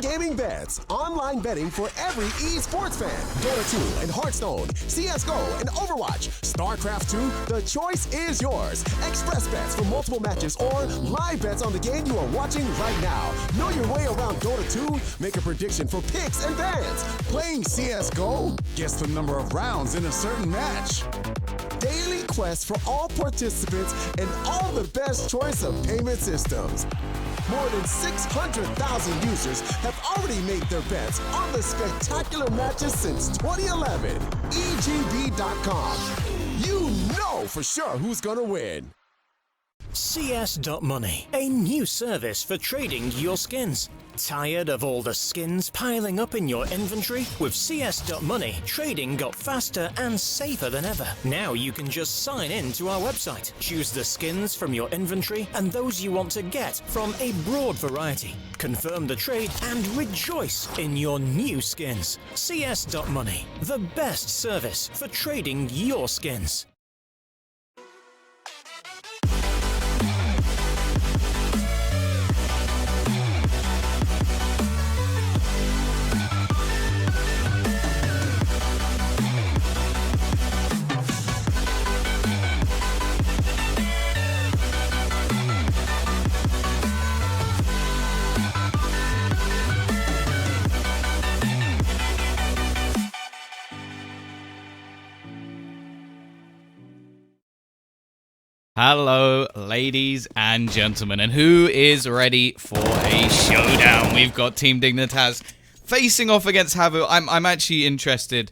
gaming bets. Online betting for every esports fan. Dota 2 and Hearthstone, CSGO and Overwatch, StarCraft 2, the choice is yours. Express bets for multiple matches or live bets on the game you are watching right now. Know your way around Dota 2? Make a prediction for picks and bans. Playing CSGO? Guess the number of rounds in a certain match. Daily quests for all participants and all the best choice of payment systems. More than 600,000 users have already made their bets on the spectacular matches since 2011. EGB.com. You know for sure who's gonna win. CS.Money, a new service for trading your skins. Tired of all the skins piling up in your inventory? With CS.Money, trading got faster and safer than ever. Now you can just sign in to our website, choose the skins from your inventory and those you want to get from a broad variety. Confirm the trade and rejoice in your new skins. CS.Money, the best service for trading your skins. Hello, ladies and gentlemen, and who is ready for a showdown? We've got Team Dignitas facing off against HAVU. I'm actually interested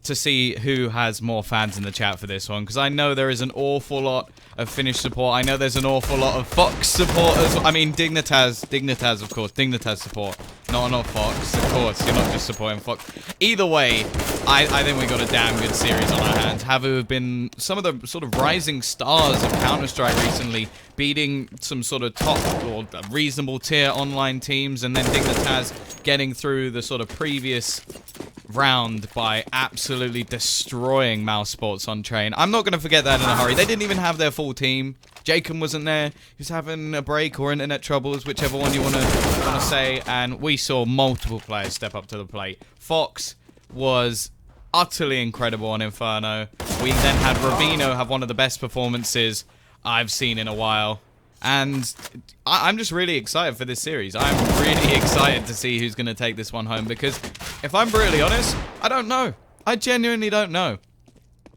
to see who has more fans in the chat for this one, because I know there is an awful lot of Finnish support. I know there's an awful lot of Fox support as well. I mean, Dignitas, of course, Dignitas support. Not Fox, of course, you're not just supporting Fox. Either way, I think we got a damn good series on our hands. HAVU have been some of the sort of rising stars of Counter-Strike recently, beating some sort of top or reasonable tier online teams, and then Dignitas getting through the sort of previous round by absolutely destroying Mouse Sports on Train. I'm not going to forget that in a hurry. They didn't even have their full team. Jacob wasn't there. He was having a break or internet troubles, whichever one you want to say, and we saw multiple players step up to the plate. Fox was utterly incredible on Inferno. We then had Ravino have one of the best performances I've seen in a while. And I'm just really excited for this series. I'm really excited to see who's going to take this one home, because if I'm brutally honest, I don't know. I genuinely don't know.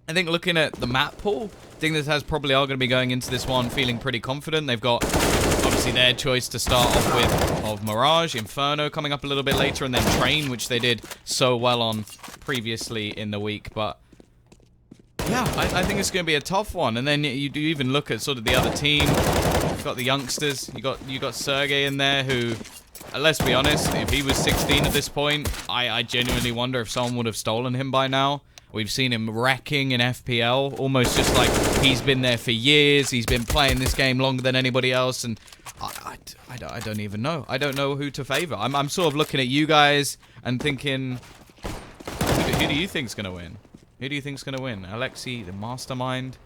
I think looking at the map pool, Dignitas probably are going to be going into this one feeling pretty confident. They've got, obviously, their choice to start off with of Mirage, Inferno coming up a little bit later, and then Train, which they did so well on previously in the week. But yeah, I think it's going to be a tough one. And then you do even look at sort of the other team. You've got the youngsters. You got Sergey in there, who, let's be honest, if he was 16 at this point, I genuinely wonder if someone would have stolen him by now. We've seen him wrecking in FPL, almost just like he's been there for years. He's been playing this game longer than anybody else, and I don't even know. I don't know who to favor. I'm sort of looking at you guys and thinking, who do you think's gonna win? Who do you think's gonna win? Alexi, the mastermind.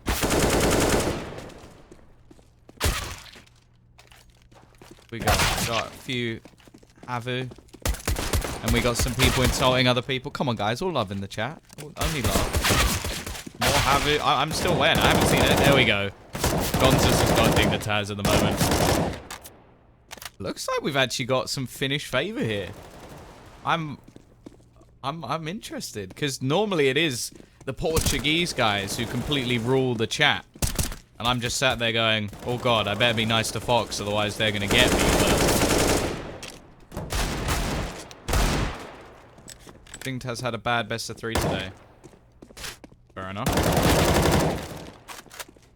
We got a few HAVU. And we got some people insulting other people. Come on, guys. All love in the chat. Only love. More HAVU. I'm still waiting. I haven't seen it. There we go. Gonzas has got Dignitas at the moment. Looks like we've actually got some Finnish favor here. I'm interested, because normally it is the Portuguese guys who completely rule the chat. And I'm just sat there going, oh god, I better be nice to Fox, otherwise they're going to get me. But Dignitas had a bad best of 3 today. Fair enough.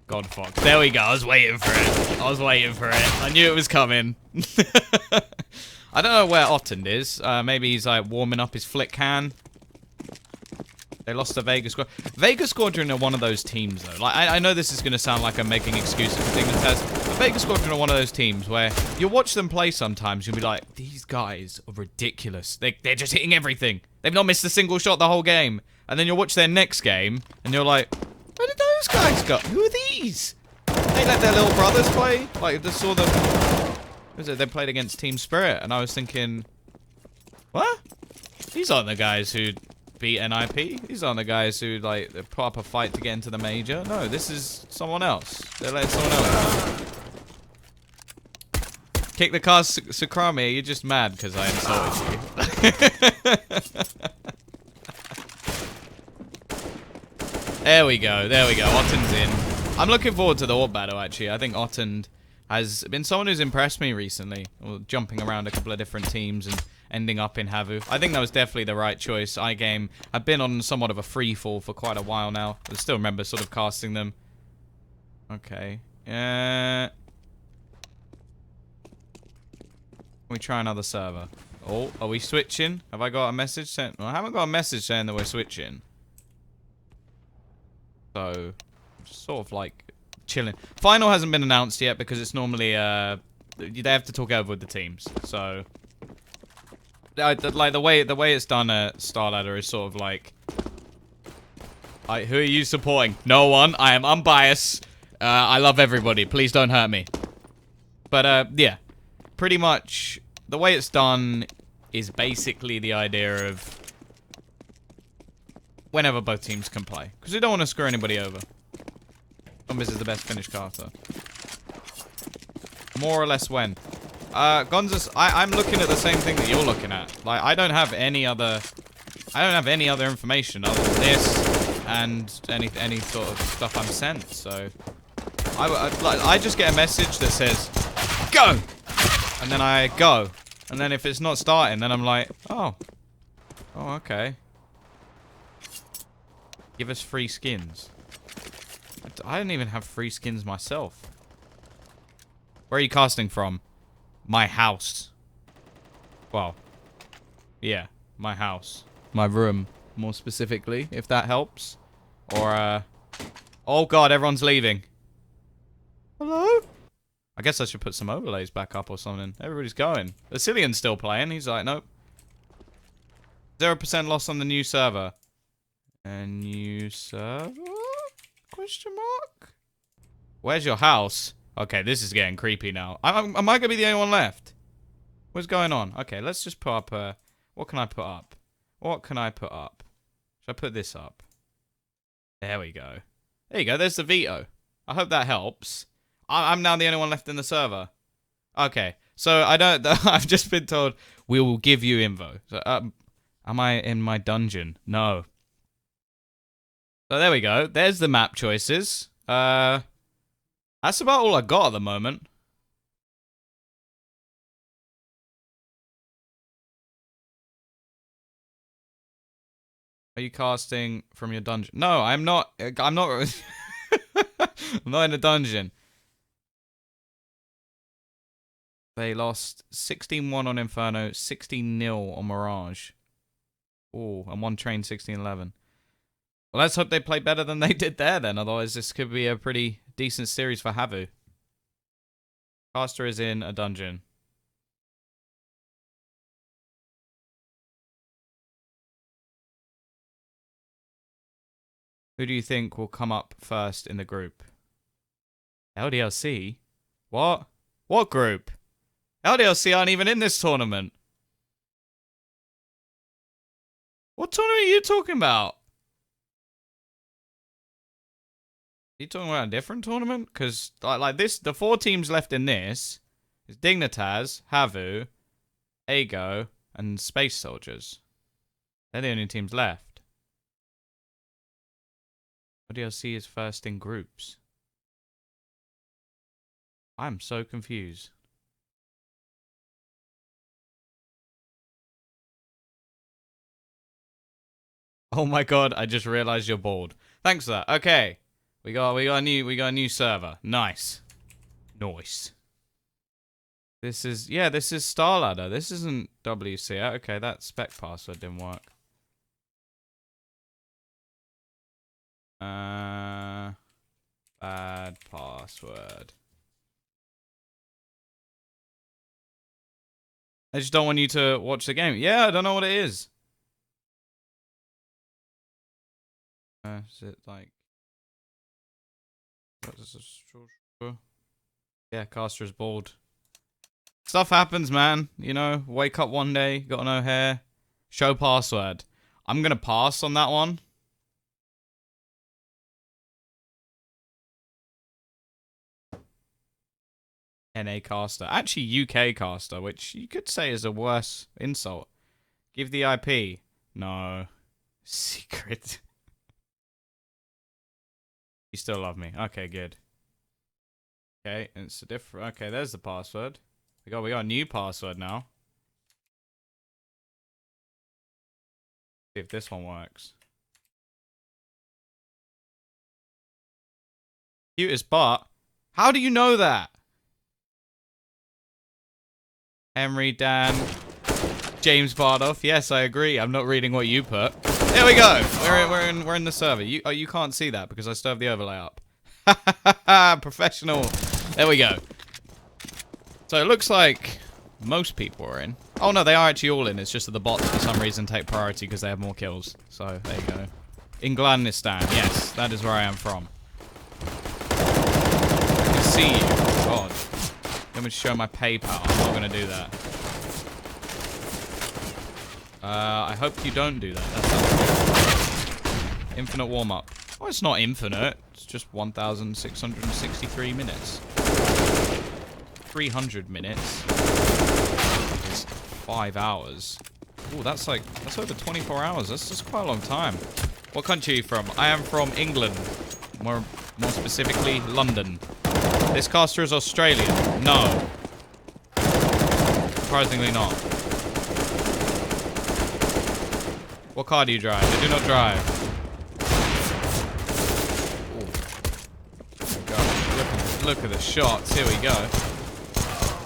God, Fox. There we go. I was waiting for it. I knew it was coming. I don't know where Ottend is. Maybe he's like warming up his flick can. They lost to Vega Squadron. Vega Squadron are one of those teams, though. Like, I know this is going to sound like I'm making excuses for Dignitas, but Vega Squadron are one of those teams where you'll watch them play sometimes, you'll be like, these guys are ridiculous. They're just hitting everything. They've not missed a single shot the whole game. And then you'll watch their next game, and you're like, where did those guys go? Who are these? They let their little brothers play? Like, I just saw them. What was it? They played against Team Spirit, and I was thinking, What? These aren't the guys who beat NIP. These aren't the guys who, like, put up a fight to get into the major. No, this is someone else. They're letting someone else. Kick the car, Sakrami. You're just mad because I insulted you. There we go. There we go. Otten's in. I'm looking forward to the Orb battle, actually. I think Otten has been someone who's impressed me recently. Jumping around a couple of different teams and ending up in HAVU. I think that was definitely the right choice. iGame, I've been on somewhat of a free fall for quite a while now. I still remember sort of casting them. Okay. Can we try another server? Oh, are we switching? Have I got a message sent? Well, I haven't got a message saying that we're switching. So, sort of like chilling. Final hasn't been announced yet because it's normally, they have to talk over with the teams. So, like the way it's done at Star Ladder is sort of like, who are you supporting? No one. I am unbiased. I love everybody. Please don't hurt me. But yeah, pretty much the way it's done is basically the idea of whenever both teams can play, because we don't want to screw anybody over. Zombies is the best finished caster. More or less when. Gonzas, I'm looking at the same thing that you're looking at. Like, I don't have any other information other than this and any sort of stuff I'm sent. So, I just get a message that says, go! And then I go. And then if it's not starting, then I'm like, oh, okay. Give us free skins. I don't even have free skins myself. Where are you casting from? My house. Well, yeah, my house. My room, more specifically, if that helps. Or, oh god, everyone's leaving. Hello? I guess I should put some overlays back up or something. Everybody's going. Vasilian's still playing. He's like, nope. 0% loss on the new server. A new server? Question mark? Where's your house? Okay, this is getting creepy now. Am I gonna be the only one left? What's going on? Okay, let's just put up what can I put up? What can I put up? Should I put this up? There we go. There you go, there's the veto. I hope that helps. I'm now the only one left in the server. Okay, so I've just been told we will give you info. So, am I in my dungeon? No. So there we go. There's the map choices. That's about all I got at the moment. Are you casting from your dungeon? No, I'm not. I'm not. I'm not in a dungeon. They lost 16-1 on Inferno, 16-0 on Mirage. Oh, and one train 16-11. Well, let's hope they play better than they did there then. Otherwise, this could be a pretty decent series for HAVU. Caster is in a dungeon. Who do you think will come up first in the group? LDLC? What? What group? LDLC aren't even in this tournament. What tournament are you talking about? Are you talking about a different tournament? Because, like this, the 4 teams left in this is Dignitas, HAVU, Ago, and Space Soldiers. They're the only teams left. LDLC is first in groups. I'm so confused. Oh my god, I just realized you're bald. Thanks for that. Okay. We got a new server. Nice. Nice. This is Star Ladder. This isn't WC. Okay, that spec password didn't work. Bad password. I just don't want you to watch the game. Yeah, I don't know what it is. Is it like... Yeah, caster is bald. Stuff happens, man. You know, wake up one day, got no hair. Show password. I'm going to pass on that one. NA caster. Actually, UK caster, which you could say is a worse insult. Give the IP. No. Secret. You still love me. Okay, good. Okay, it's a different. Okay, there's the password. We got a new password now. See if this one works. Cutest but. How do you know that? Henry, Dan, James Bardoff. Yes, I agree. I'm not reading what you put. There we go. We're in the server. You can't see that because I still have the overlay up. Professional. There we go. So it looks like most people are in. Oh no, they are actually all in. It's just that the bots for some reason take priority because they have more kills. So there you go. Englandistan. Yes, that is where I am from. I can see you. God. Let me show my PayPal. I'm not going to do that. I hope you don't do that. That sounds good. Infinite warm-up. Oh, it's not infinite. It's just 1,663 minutes. 300 minutes. It's 5 hours. Oh, that's over 24 hours. That's quite a long time. What country are you from? I am from England. More specifically, London. This caster is Australian. No. Surprisingly not. What car do you drive? I do not drive. Look at the shots. Here we go.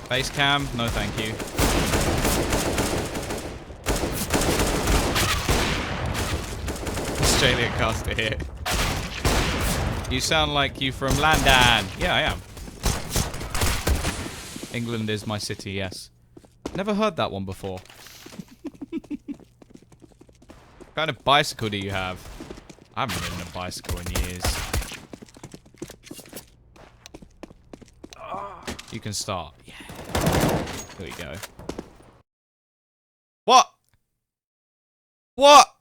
Base cam. No, thank you. Australian caster here. You sound like you from London. Yeah, I am. England is my city, yes. Never heard that one before. What kind of bicycle do you have? I haven't ridden a bicycle in years. You can start. Yeah. Here we go. What? What?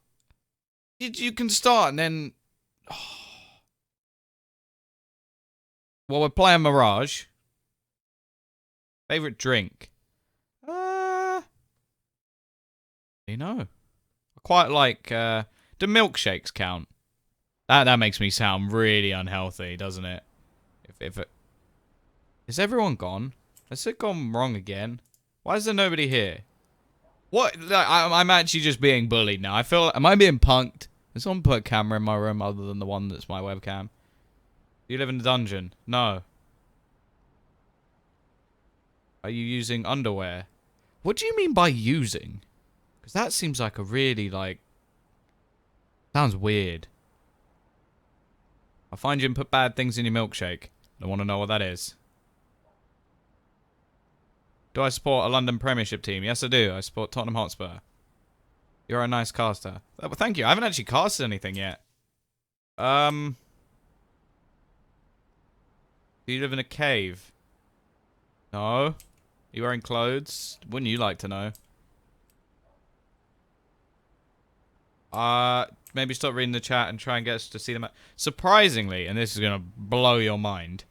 You can start and then... Well, we're playing Mirage. Favorite drink? You know. I quite like, do milkshakes count? That makes me sound really unhealthy, doesn't it? Is everyone gone? Has it gone wrong again? Why is there nobody here? What? I'm actually just being bullied now. Am I being punked? Has someone put a camera in my room other than the one that's my webcam? Do you live in a dungeon? No. Are you using underwear? What do you mean by using? Because that seems like a really, sounds weird. I'll find you and put bad things in your milkshake. I want to know what that is. Do I support a London Premiership team? Yes, I do. I support Tottenham Hotspur. You're a nice caster. Well, thank you. I haven't actually casted anything yet. Do you live in a cave? No. Are you wearing clothes? Wouldn't you like to know? Maybe stop reading the chat and try and get us to see them. Surprisingly, and this is going to blow your mind,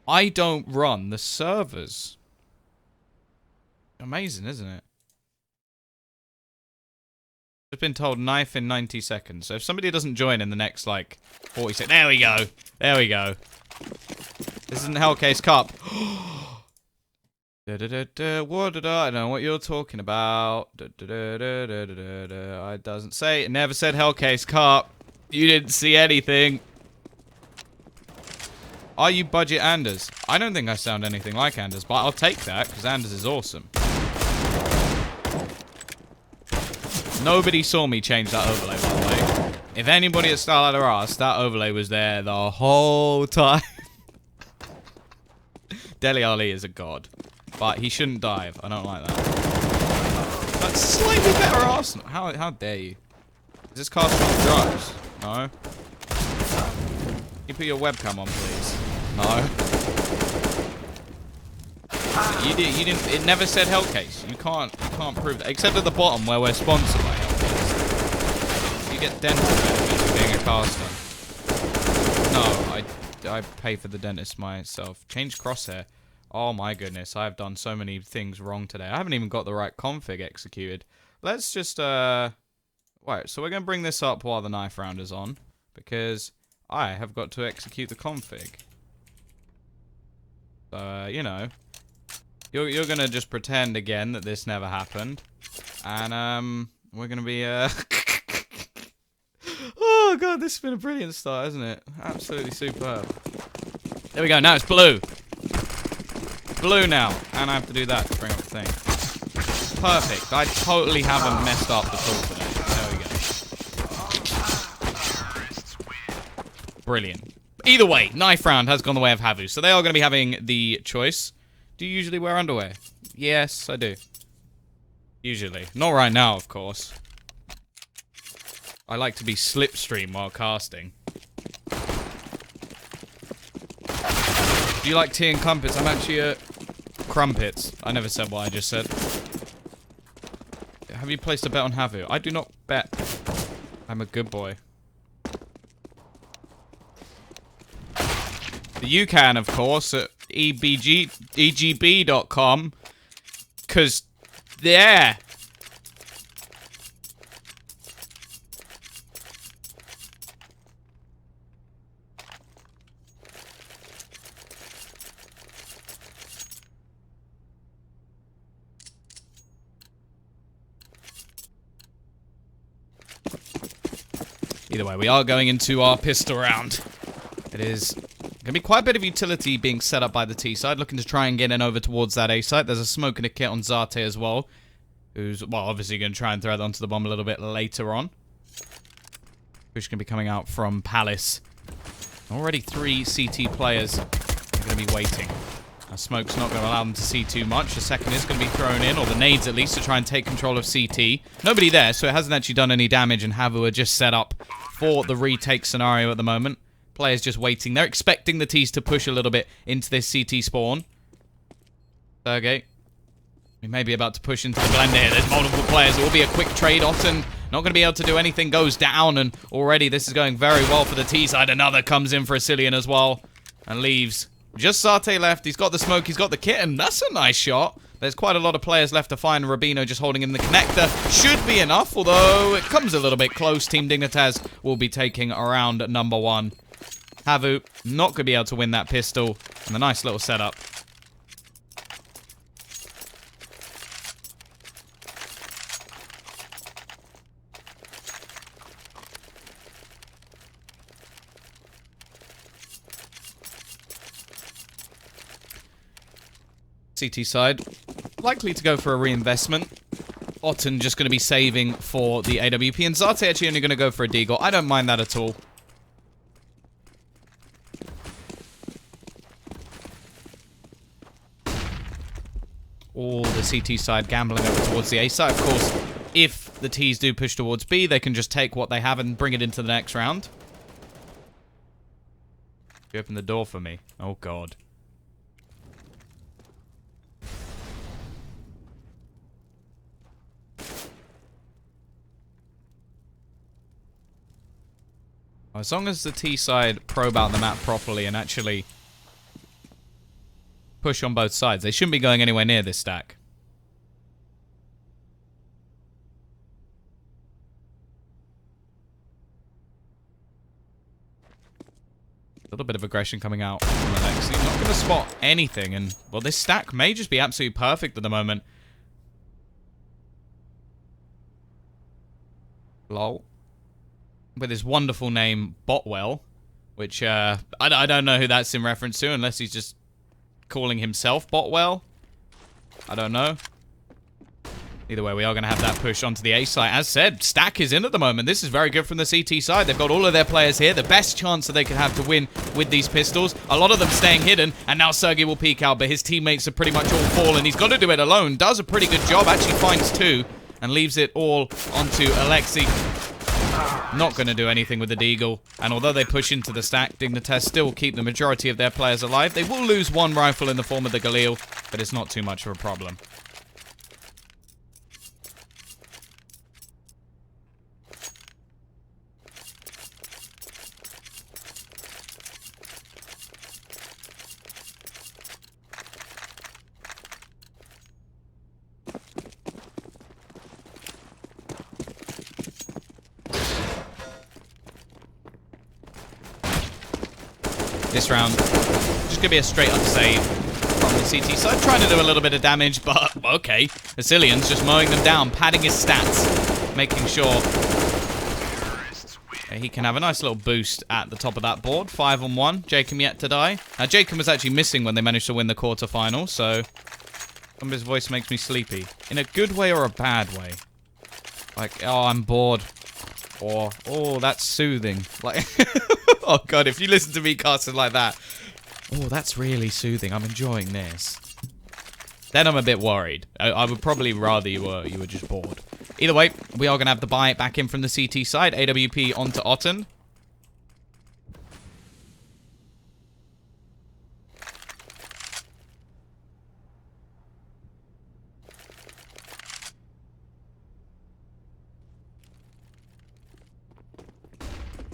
I don't run the servers. Amazing, isn't it? I've been told knife in 90 seconds. So if somebody doesn't join in the next, 40 seconds... There we go. There we go. This isn't Hellcase Cup. I don't know what you're talking about. I doesn't say. It never said Hellcase Cup. You didn't see anything. Are you Budget Anders? I don't think I sound anything like Anders, but I'll take that because Anders is awesome. Nobody saw me change that overlay, by the way. If anybody at Starlight asked, that overlay was there the whole time. Dele Alli is a god. But he shouldn't dive. I don't like that. That's slightly better Arsenal. How dare you? Is this cast on drugs? No. Can you put your webcam on, please? No. You didn't. It never said Hellcase. You can't prove that. Except at the bottom where we're sponsored by Hellcase. You get dental benefits for being a caster. No, I pay for the dentist myself. Change crosshair. Oh my goodness, I have done so many things wrong today. I haven't even got the right config executed. Let's just Right, so we're gonna bring this up while the knife round is on, because I have got to execute the config. So, you know, you're gonna just pretend again that this never happened, and we're gonna be oh god, this has been a brilliant start, isn't it? Absolutely superb. There we go. Now it's blue. Blue now, and I have to do that to bring up the thing. Perfect. I totally haven't messed up the tool today. There we go. Brilliant. Either way, knife round has gone the way of HAVU, so they are going to be having the choice. Do you usually wear underwear? Yes, I do. Usually. Not right now, of course. I like to be slipstream while casting. Do you like tea and crumpets? I'm actually crumpets. I never said what I just said. Have you placed a bet on HAVU? I do not bet. I'm a good boy. You can, of course, at egb.com. Because, yeah. Either way, we are going into our pistol round. It is going to be quite a bit of utility being set up by the T side, looking to try and get in over towards that A site. There's a smoke and a kit on Zate as well, who's, well, obviously going to try and throw that onto the bomb a little bit later on. Push going to be coming out from Palace. Already 3 CT players are going to be waiting. Now, smoke's not going to allow them to see too much. The second is going to be thrown in, or the nades at least, to try and take control of CT. Nobody there, so it hasn't actually done any damage, and HAVU are just set up for the retake scenario at the moment. Players just waiting. They're expecting the T's to push a little bit into this CT spawn. Sergey. We may be about to push into the blender here. There's multiple players. It will be a quick trade. Often not going to be able to do anything. Goes down, and already this is going very well for the T side. Another comes in for a Cillian as well and leaves. Just Zate left. He's got the smoke. He's got the kit, and that's a nice shot. There's quite a lot of players left to find. Rubino just holding in the connector. Should be enough, although it comes a little bit close. Team Dignitas will be taking around number 1. HAVU not going to be able to win that pistol. And a nice little setup. CT side, likely to go for a reinvestment. Otten just going to be saving for the AWP, and Zate actually only going to go for a deagle. I don't mind that at all. All the CT side gambling over towards the A side. Of course, if the T's do push towards B, they can just take what they have and bring it into the next round. You open the door for me. Oh, God. As long as the T side probe out the map properly and actually push on both sides, they shouldn't be going anywhere near this stack. A little bit of aggression coming out from Alexi. Not going to spot anything, and, well, this stack may just be absolutely perfect at the moment. Lol. With his wonderful name, Botwell, which, I don't know who that's in reference to, unless he's just calling himself Botwell. I don't know. Either way, we are going to have that push onto the A site. As said, stack is in at the moment. This is very good from the CT side. They've got all of their players here. The best chance that they could have to win with these pistols. A lot of them staying hidden, and now Sergey will peek out, but his teammates are pretty much all fallen. He's got to do it alone. Does a pretty good job. Actually finds 2 and leaves it all onto Alexi. Not going to do anything with the Deagle. And although they push into the stack, Dignitas still keep the majority of their players alive. They will lose one rifle in the form of the Galil, but it's not too much of a problem. This round, just going to be a straight up save from the CT side. Trying to do a little bit of damage, but okay. Asilian's just mowing them down, padding his stats, making sure he can have a nice little boost at the top of that board. 5-on-1. Jacob yet to die. Now, Jacob was actually missing when they managed to win the quarterfinal, so some of his voice makes me sleepy. In a good way or a bad way? Like, oh, I'm bored. Or, oh, that's soothing. Like... Oh god, if you listen to me casting like that. Oh, that's really soothing. I'm enjoying this. Then I'm a bit worried. I would probably rather you were just bored. Either way, we are going to have the buy back in from the CT side. AWP onto Otten.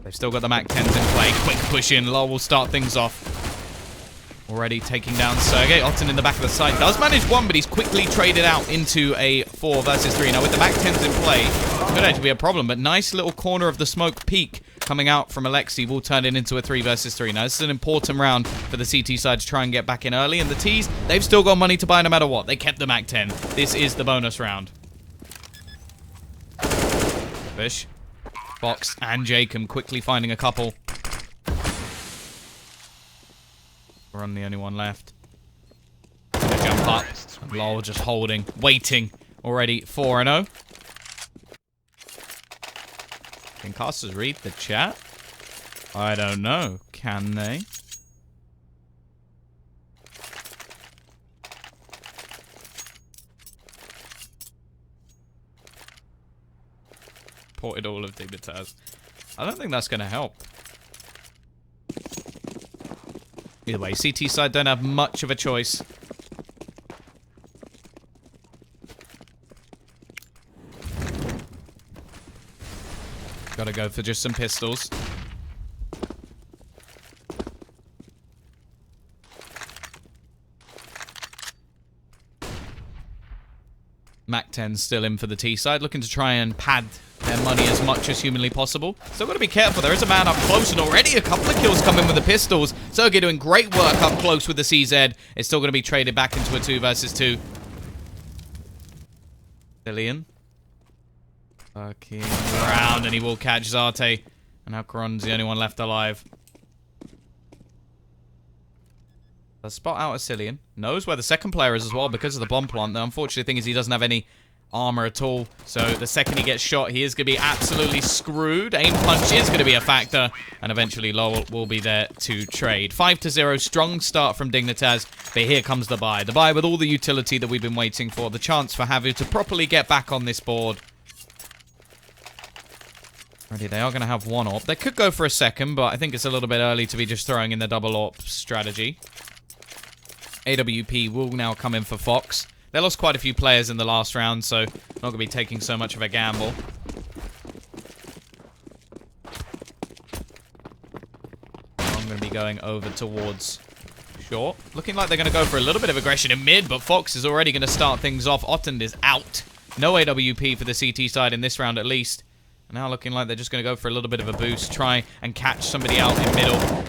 They've still got the MAC-10s in play. Quick push in. Law will start things off. Already taking down Sergey. Otten in the back of the site. Does manage one, but he's quickly traded out into a 4 versus 3. Now, with the MAC-10s in play, could actually be a problem, but nice little corner of the smoke peak coming out from Alexi will turn it into a 3 versus 3. Now, this is an important round for the CT side to try and get back in early. And the Ts, they've still got money to buy no matter what. They kept the MAC-10. This is the bonus round. Fish. Fox and Jacob quickly finding a couple. We're on the only one left. Gonna jump up. And Lol just holding, waiting. Already 4-0. Can casters read the chat? I don't know. Can they? Ported all of Dignitas. I don't think that's going to help. Either way, CT side don't have much of a choice. Gotta go for just some pistols. MAC-10 still in for the T side, looking to try and pad their money as much as humanly possible. Still got to be careful. There is a man up close, and already a couple of kills coming with the pistols. Sergey doing great work up close with the CZ. It's still going to be traded back into a 2 versus 2. Lillian. Fucking around, and he will catch Zarte. And now Karon's the only one left alive. The spot out of Cillian. Knows where the second player is as well because of the bomb plant. The unfortunate thing is he doesn't have any armor at all. So the second he gets shot, he is going to be absolutely screwed. Aim punch is going to be a factor. And eventually Lowell will be there to trade. 5-0. Strong start from Dignitas. But here comes the buy. The buy with all the utility that we've been waiting for. The chance for HAVU to properly get back on this board. Ready, they are going to have one AWP. They could go for a second, but I think it's a little bit early to be just throwing in the double AWP strategy. AWP will now come in for Fox. They lost quite a few players in the last round, so not going to be taking so much of a gamble. I'm going to be going over towards short. Looking like they're going to go for a little bit of aggression in mid, but Fox is already going to start things off. Otten is out. No AWP for the CT side in this round at least. Now looking like they're just going to go for a little bit of a boost. Try and catch somebody out in middle.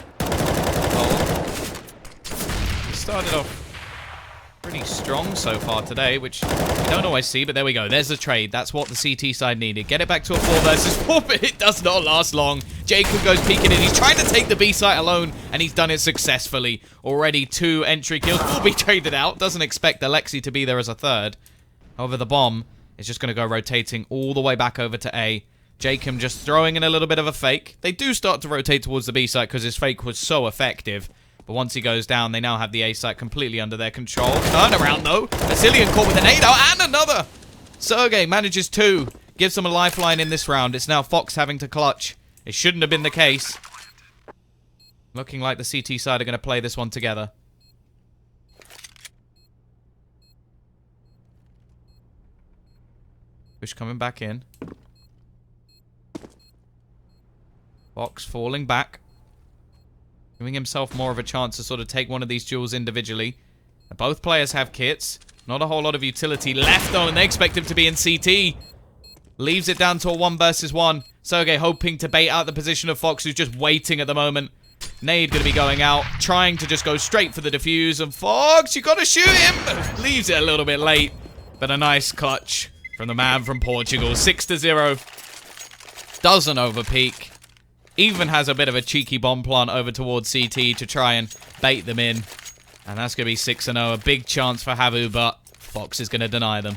Started off pretty strong so far today, which we don't always see, but there we go. There's the trade. That's what the CT side needed. Get it back to a 4 versus 4, but it does not last long. Jacob goes peeking in. He's trying to take the B site alone, and he's done it successfully. Already 2 entry kills. Will be traded out. Doesn't expect Alexi to be there as a third. However, the bomb is just going to go rotating all the way back over to A. Jacob just throwing in a little bit of a fake. They do start to rotate towards the B site because his fake was so effective. But once he goes down, they now have the A site completely under their control. Turn around, though. Asilian caught with an 8-0 and another. Sergey manages 2. Gives them a lifeline in this round. It's now Fox having to clutch. It shouldn't have been the case. Looking like the CT side are going to play this one together. Push coming back in. Fox falling back. Giving himself more of a chance to sort of take one of these duels individually. Both players have kits. Not a whole lot of utility left on, and they expect him to be in CT. Leaves it down to a 1 versus 1. Sergey hoping to bait out the position of Fox, who's just waiting at the moment. Nade going to be going out, trying to just go straight for the defuse. And Fox, you got to shoot him. Leaves it a little bit late, but a nice clutch from the man from Portugal. 6-0. Doesn't overpeak. Even has a bit of a cheeky bomb plant over towards CT to try and bait them in. And that's going to be 6-0. A big chance for HAVU, but Fox is going to deny them.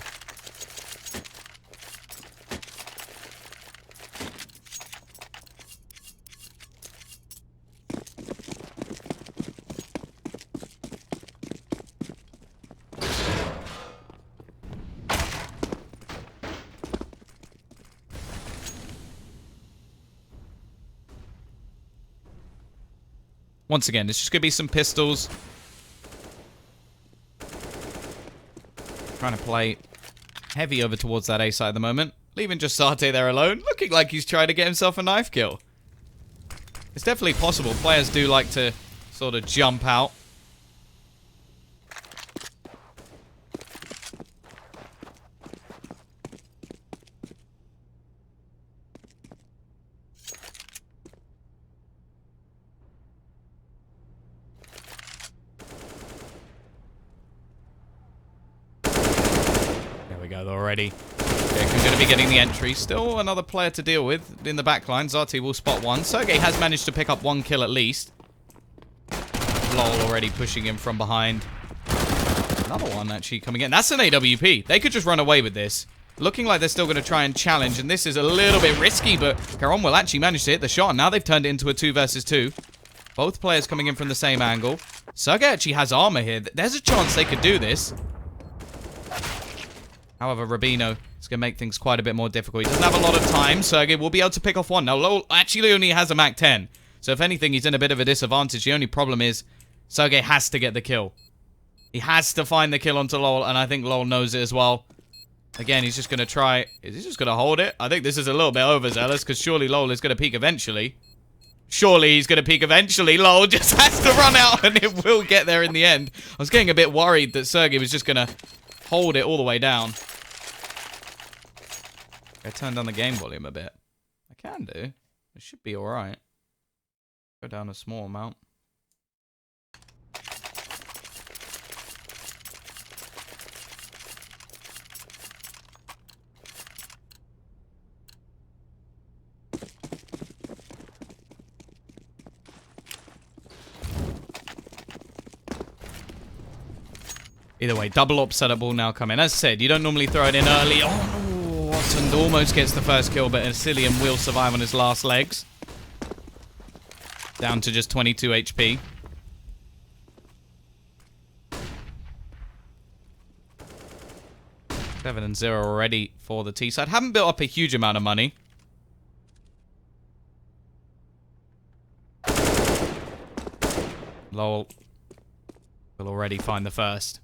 Once again, it's just going to be some pistols. Trying to play heavy over towards that A side at the moment. Leaving just Sate there alone. Looking like he's trying to get himself a knife kill. It's definitely possible. Players do like to sort of jump out. Already. Jacob going to be getting the entry. Still another player to deal with in the backline. Zati will spot one. Sergey has managed to pick up 1 kill at least. Lol already pushing him from behind. Another one actually coming in. That's an AWP. They could just run away with this. Looking like they're still going to try and challenge, and this is a little bit risky, but Caron will actually manage to hit the shot. Now they've turned it into a 2 versus 2. Both players coming in from the same angle. Sergey actually has armor here. There's a chance they could do this. However, Rubino is going to make things quite a bit more difficult. He doesn't have a lot of time. Sergey will be able to pick off one. Now, Lowell actually only has a Mac 10. So, if anything, he's in a bit of a disadvantage. The only problem is Sergey has to get the kill. He has to find the kill onto Lowell, and I think Lowell knows it as well. Again, he's just going to try. Is he just going to hold it? I think this is a little bit overzealous, because surely Lowell is going to peek eventually. Surely he's going to peek eventually. Lowell just has to run out, and it will get there in the end. I was getting a bit worried that Sergey was just going to hold it all the way down. I turn down the game volume a bit. I can do. It should be alright. Go down a small amount. Either way, double op setup will now come in. As I said, you don't normally throw it in early. Oh no! Watson almost gets the first kill, but Asilium will survive on his last legs. Down to just 22 HP. Seven and 0 already for the T side. Haven't built up a huge amount of money. Lowell will already find the first.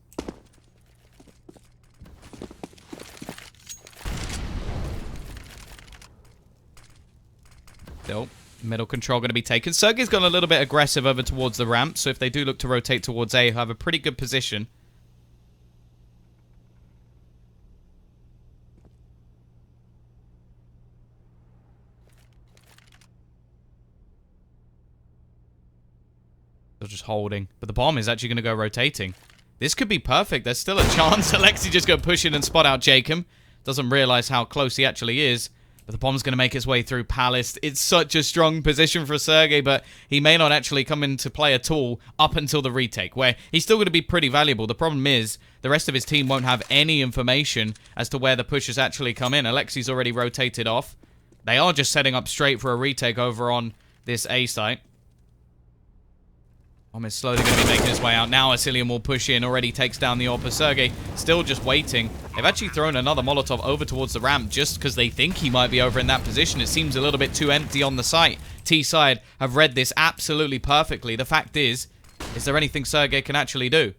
Still, middle control going to be taken. Sergey's gone a little bit aggressive over towards the ramp, so if they do look to rotate towards A, he'll have a pretty good position. They're just holding. But the bomb is actually going to go rotating. This could be perfect. There's still a chance. Alexi just go push in and spot out Jacob. Doesn't realize how close he actually is. But the bomb's going to make its way through Palace. It's such a strong position for Sergey, but he may not actually come into play at all up until the retake, where he's still going to be pretty valuable. The problem is the rest of his team won't have any information as to where the pushes actually come in. Alexi's already rotated off. They are just setting up straight for a retake over on this A site. Is slowly going to be making his way out. Now Asilium will push in. Already takes down the AWP. Sergey still just waiting. They've actually thrown another Molotov over towards the ramp just because they think he might be over in that position. It seems a little bit too empty on the site. T-side have read this absolutely perfectly. The fact is there anything Sergey can actually do?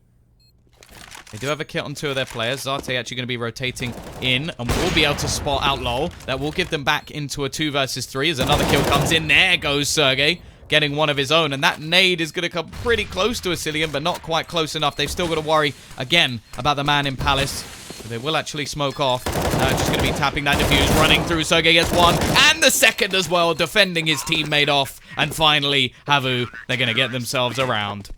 They do have a kit on 2 of their players. Zate actually going to be rotating in and will be able to spot out LOL. That will give them back into a 2 versus 3 as another kill comes in. There goes Sergey, getting one of his own. And that nade is going to come pretty close to Asilium, but not quite close enough. They've still got to worry again about the man in Palace. So they will actually smoke off. Just going to be tapping that defuse, running through. Sergey gets one and the second as well, defending his teammate off. And finally, HAVU, they're going to get themselves around.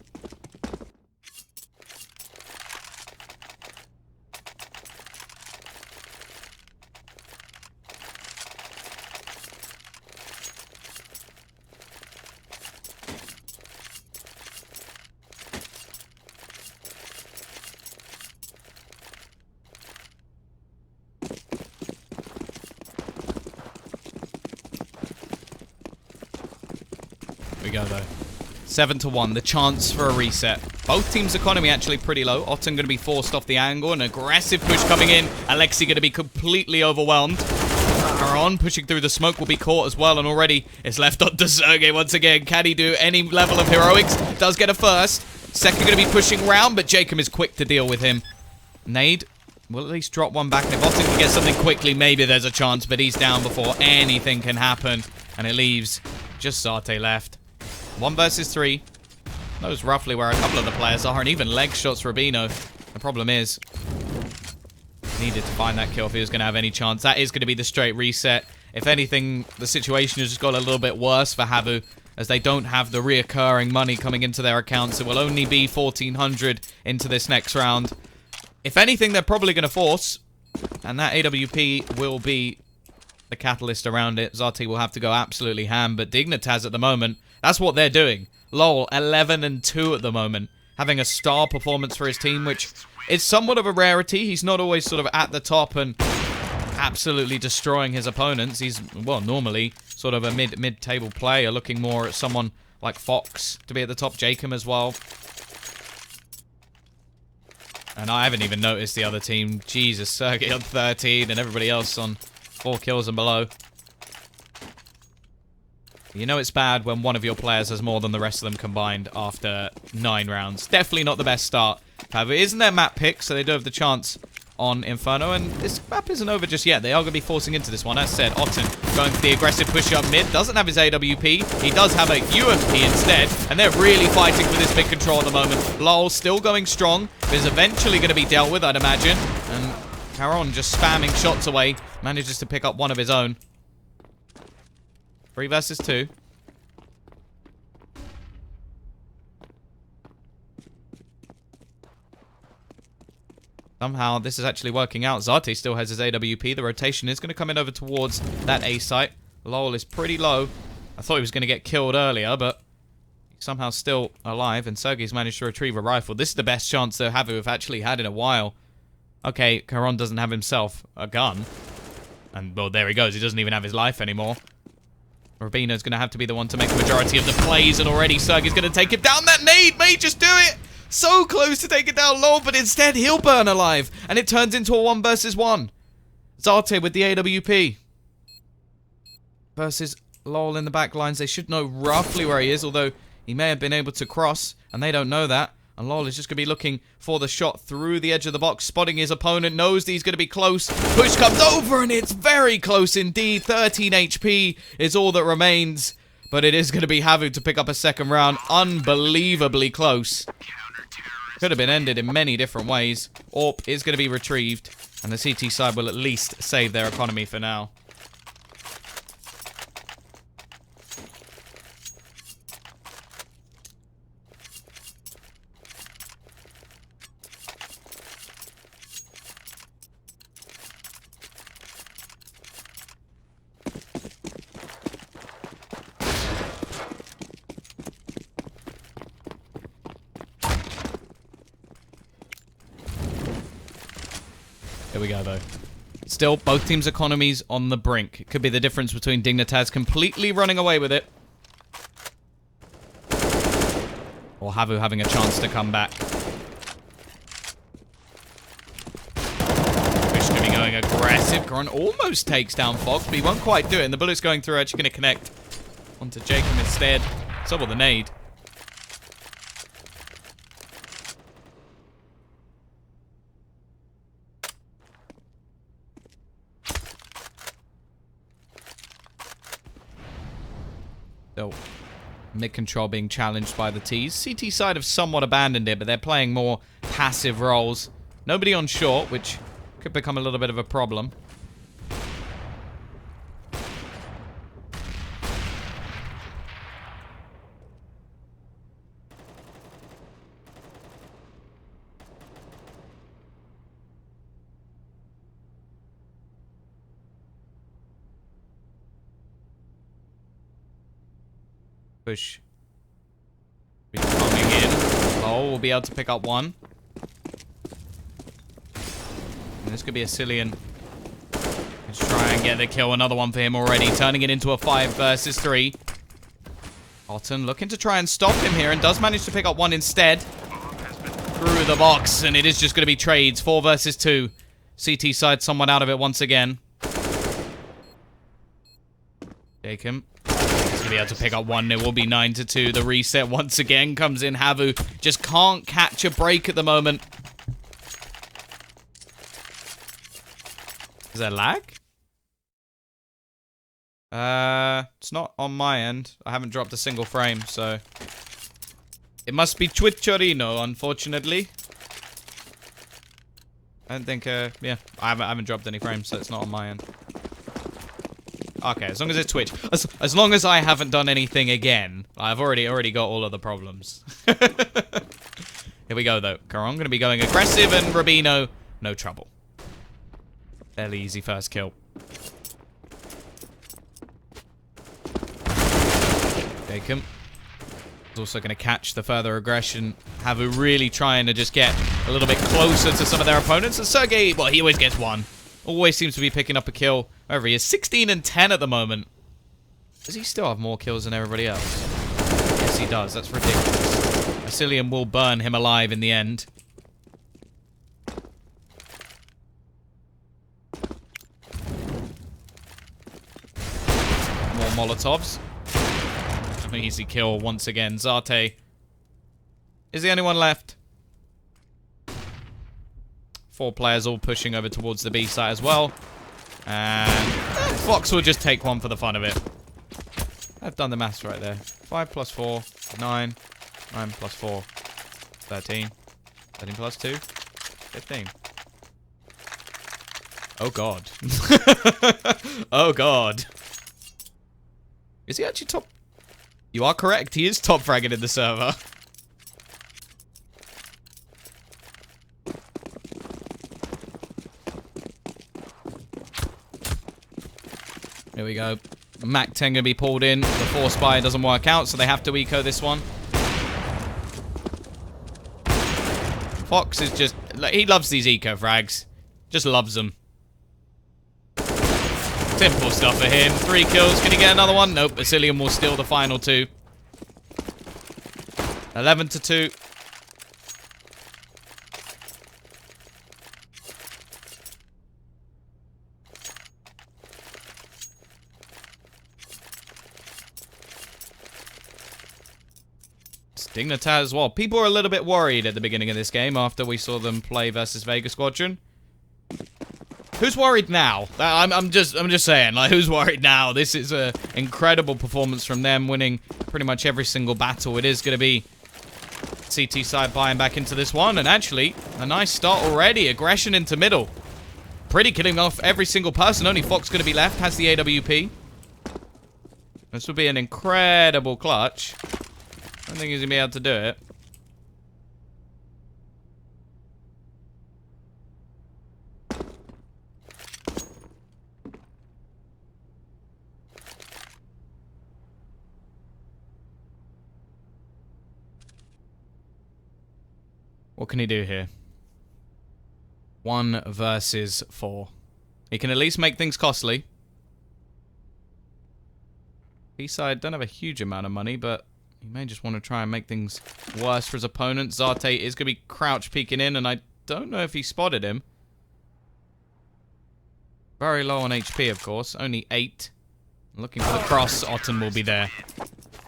We go though. 7-1, the chance for a reset. Both teams' economy actually pretty low. Otten going to be forced off the angle. An aggressive push coming in. Alexi going to be completely overwhelmed. Caron pushing through the smoke will be caught as well, and already it's left on to Sergey once again. Can he do any level of heroics? Does get a first. Second going to be pushing round, but Jacob is quick to deal with him. Nade will at least drop one back. And if Otten can get something quickly, maybe there's a chance, but he's down before anything can happen. And it leaves just Zate left. 1 versus 3. Knows roughly where a couple of the players are, and even leg shots Rubino. The problem is, needed to find that kill if he was going to have any chance. That is going to be the straight reset. If anything, the situation has just got a little bit worse for HAVU, as they don't have the reoccurring money coming into their accounts. It will only be 1,400 into this next round. If anything, they're probably going to force, and that AWP will be the catalyst around it. Zate will have to go absolutely ham, but Dignitas at the moment, that's what they're doing. LOL, 11-2 at the moment. Having a star performance for his team, which is somewhat of a rarity. He's not always sort of at the top and absolutely destroying his opponents. He's, well, normally sort of a mid-table player, looking more at someone like Fox to be at the top. Jacob as well. And I haven't even noticed the other team. Jesus, Sergey on 13 and everybody else on 4 kills and below. You know it's bad when one of your players has more than the rest of them combined after 9 rounds. Definitely not the best start. However, it isn't their map pick, so they do have the chance on Inferno. And this map isn't over just yet. They are going to be forcing into this one. As said, Otten going for the aggressive push up mid. Doesn't have his AWP. He does have a UMP instead. And they're really fighting for this mid control at the moment. LOL still going strong. Is eventually going to be dealt with, I'd imagine. And Caron just spamming shots away. Manages to pick up one of his own. 3 versus 2. Somehow, this is actually working out. Zate still has his AWP. The rotation is going to come in over towards that A site. LOL is pretty low. I thought he was going to get killed earlier, but he's somehow still alive. And Sergey's managed to retrieve a rifle. This is the best chance that HAVU have actually had in a while. Okay, Caron doesn't have himself a gun. And, well, there he goes. He doesn't even have his life anymore. Rubino's going to have to be the one to make the majority of the plays, and already Sergey's going to take him down. That nade may just do it! So close to take it down low, but instead he'll burn alive, and it turns into a 1 versus 1. Zate with the AWP. Versus LOL in the back lines. They should know roughly where he is, although he may have been able to cross, and they don't know that. And LOL is just going to be looking for the shot through the edge of the box, spotting his opponent, knows that he's going to be close. Push comes over, and it's very close indeed. 13 HP is all that remains. But it is going to be HAVU to pick up a second round. Unbelievably close. Could have been ended in many different ways. AWP is going to be retrieved, and the CT side will at least save their economy for now. Here we go, though. Still, both teams' economies on the brink. It could be the difference between Dignitas completely running away with it. Or HAVU having a chance to come back. Fish going to be going aggressive. Goran almost takes down Fox, but he won't quite do it. And the bullet's going through, actually going to connect onto Jacob instead. So will the nade. So, mid control being challenged by the T's. CT side have somewhat abandoned it, but they're playing more passive roles. Nobody on short, which could become a little bit of a problem. Push. He's coming in. Oh, we'll be able to pick up one. And this could be a Cillian. Let's try and get the kill. Another one for him already. Turning it into a 5 versus 3. Otten looking to try and stop him here and does manage to pick up one instead. Through the box. And it is just going to be trades. 4 versus 2. CT side someone out of it once again. Take him. Be able to pick up one. It will be 9-2. The reset once again comes in. HAVU just can't catch a break at the moment. Is there lag? It's not on my end. I haven't dropped a single frame, so it must be Twitcherino, unfortunately. I don't think. Yeah, I haven't dropped any frames, so it's not on my end. Okay, as long as it's Twitch. As long as I haven't done anything again. I've already got all of the problems. Here we go, though. Goran going to be going aggressive, and Rubino, no trouble. Fairly easy first kill. Take him. He's also going to catch the further aggression. HAVU really trying to just get a little bit closer to some of their opponents. And Sergey, well, he always gets one. Always seems to be picking up a kill. However, he is 16 and 10 at the moment. Does he still have more kills than everybody else? Yes, he does. That's ridiculous. Cillian will burn him alive in the end. More Molotovs. An easy kill once again. Zate is the only one left. 4 players all pushing over towards the B site as well. And Fox will just take one for the fun of it. I've done the maths right there. 5 plus 4, 9. 9 plus 4, 13. 13 plus 2, 15. Oh, God. Oh, God. Is he actually top? You are correct. He is top fragging in the server. Here we go. Mac 10 going to be pulled in. The 4 spy doesn't work out, so they have to eco this one. Fox is just... he loves these eco frags. Just loves them. Simple stuff for him. 3 kills. Can he get another one? Nope. Cillian will steal the final 2. 11-2. Dignitas as well. People are a little bit worried at the beginning of this game after we saw them play versus Vega Squadron. Who's worried now? I'm just saying, like, who's worried now? This is an incredible performance from them, winning pretty much every single battle. It is going to be CT side buying back into this one, and actually a nice start already. Aggression into middle. Pretty killing off every single person. Only Fox going to be left. Has the AWP. This will be an incredible clutch. I don't think he's going to be able to do it. What can he do here? 1 versus 4. He can at least make things costly. B-side don't have a huge amount of money, but He may just want to try and make things worse for his opponent. Zarte is going to be crouch peeking in, and I don't know if he spotted him. Very low on HP, of course. Only 8. Looking for the cross. Otten will be there.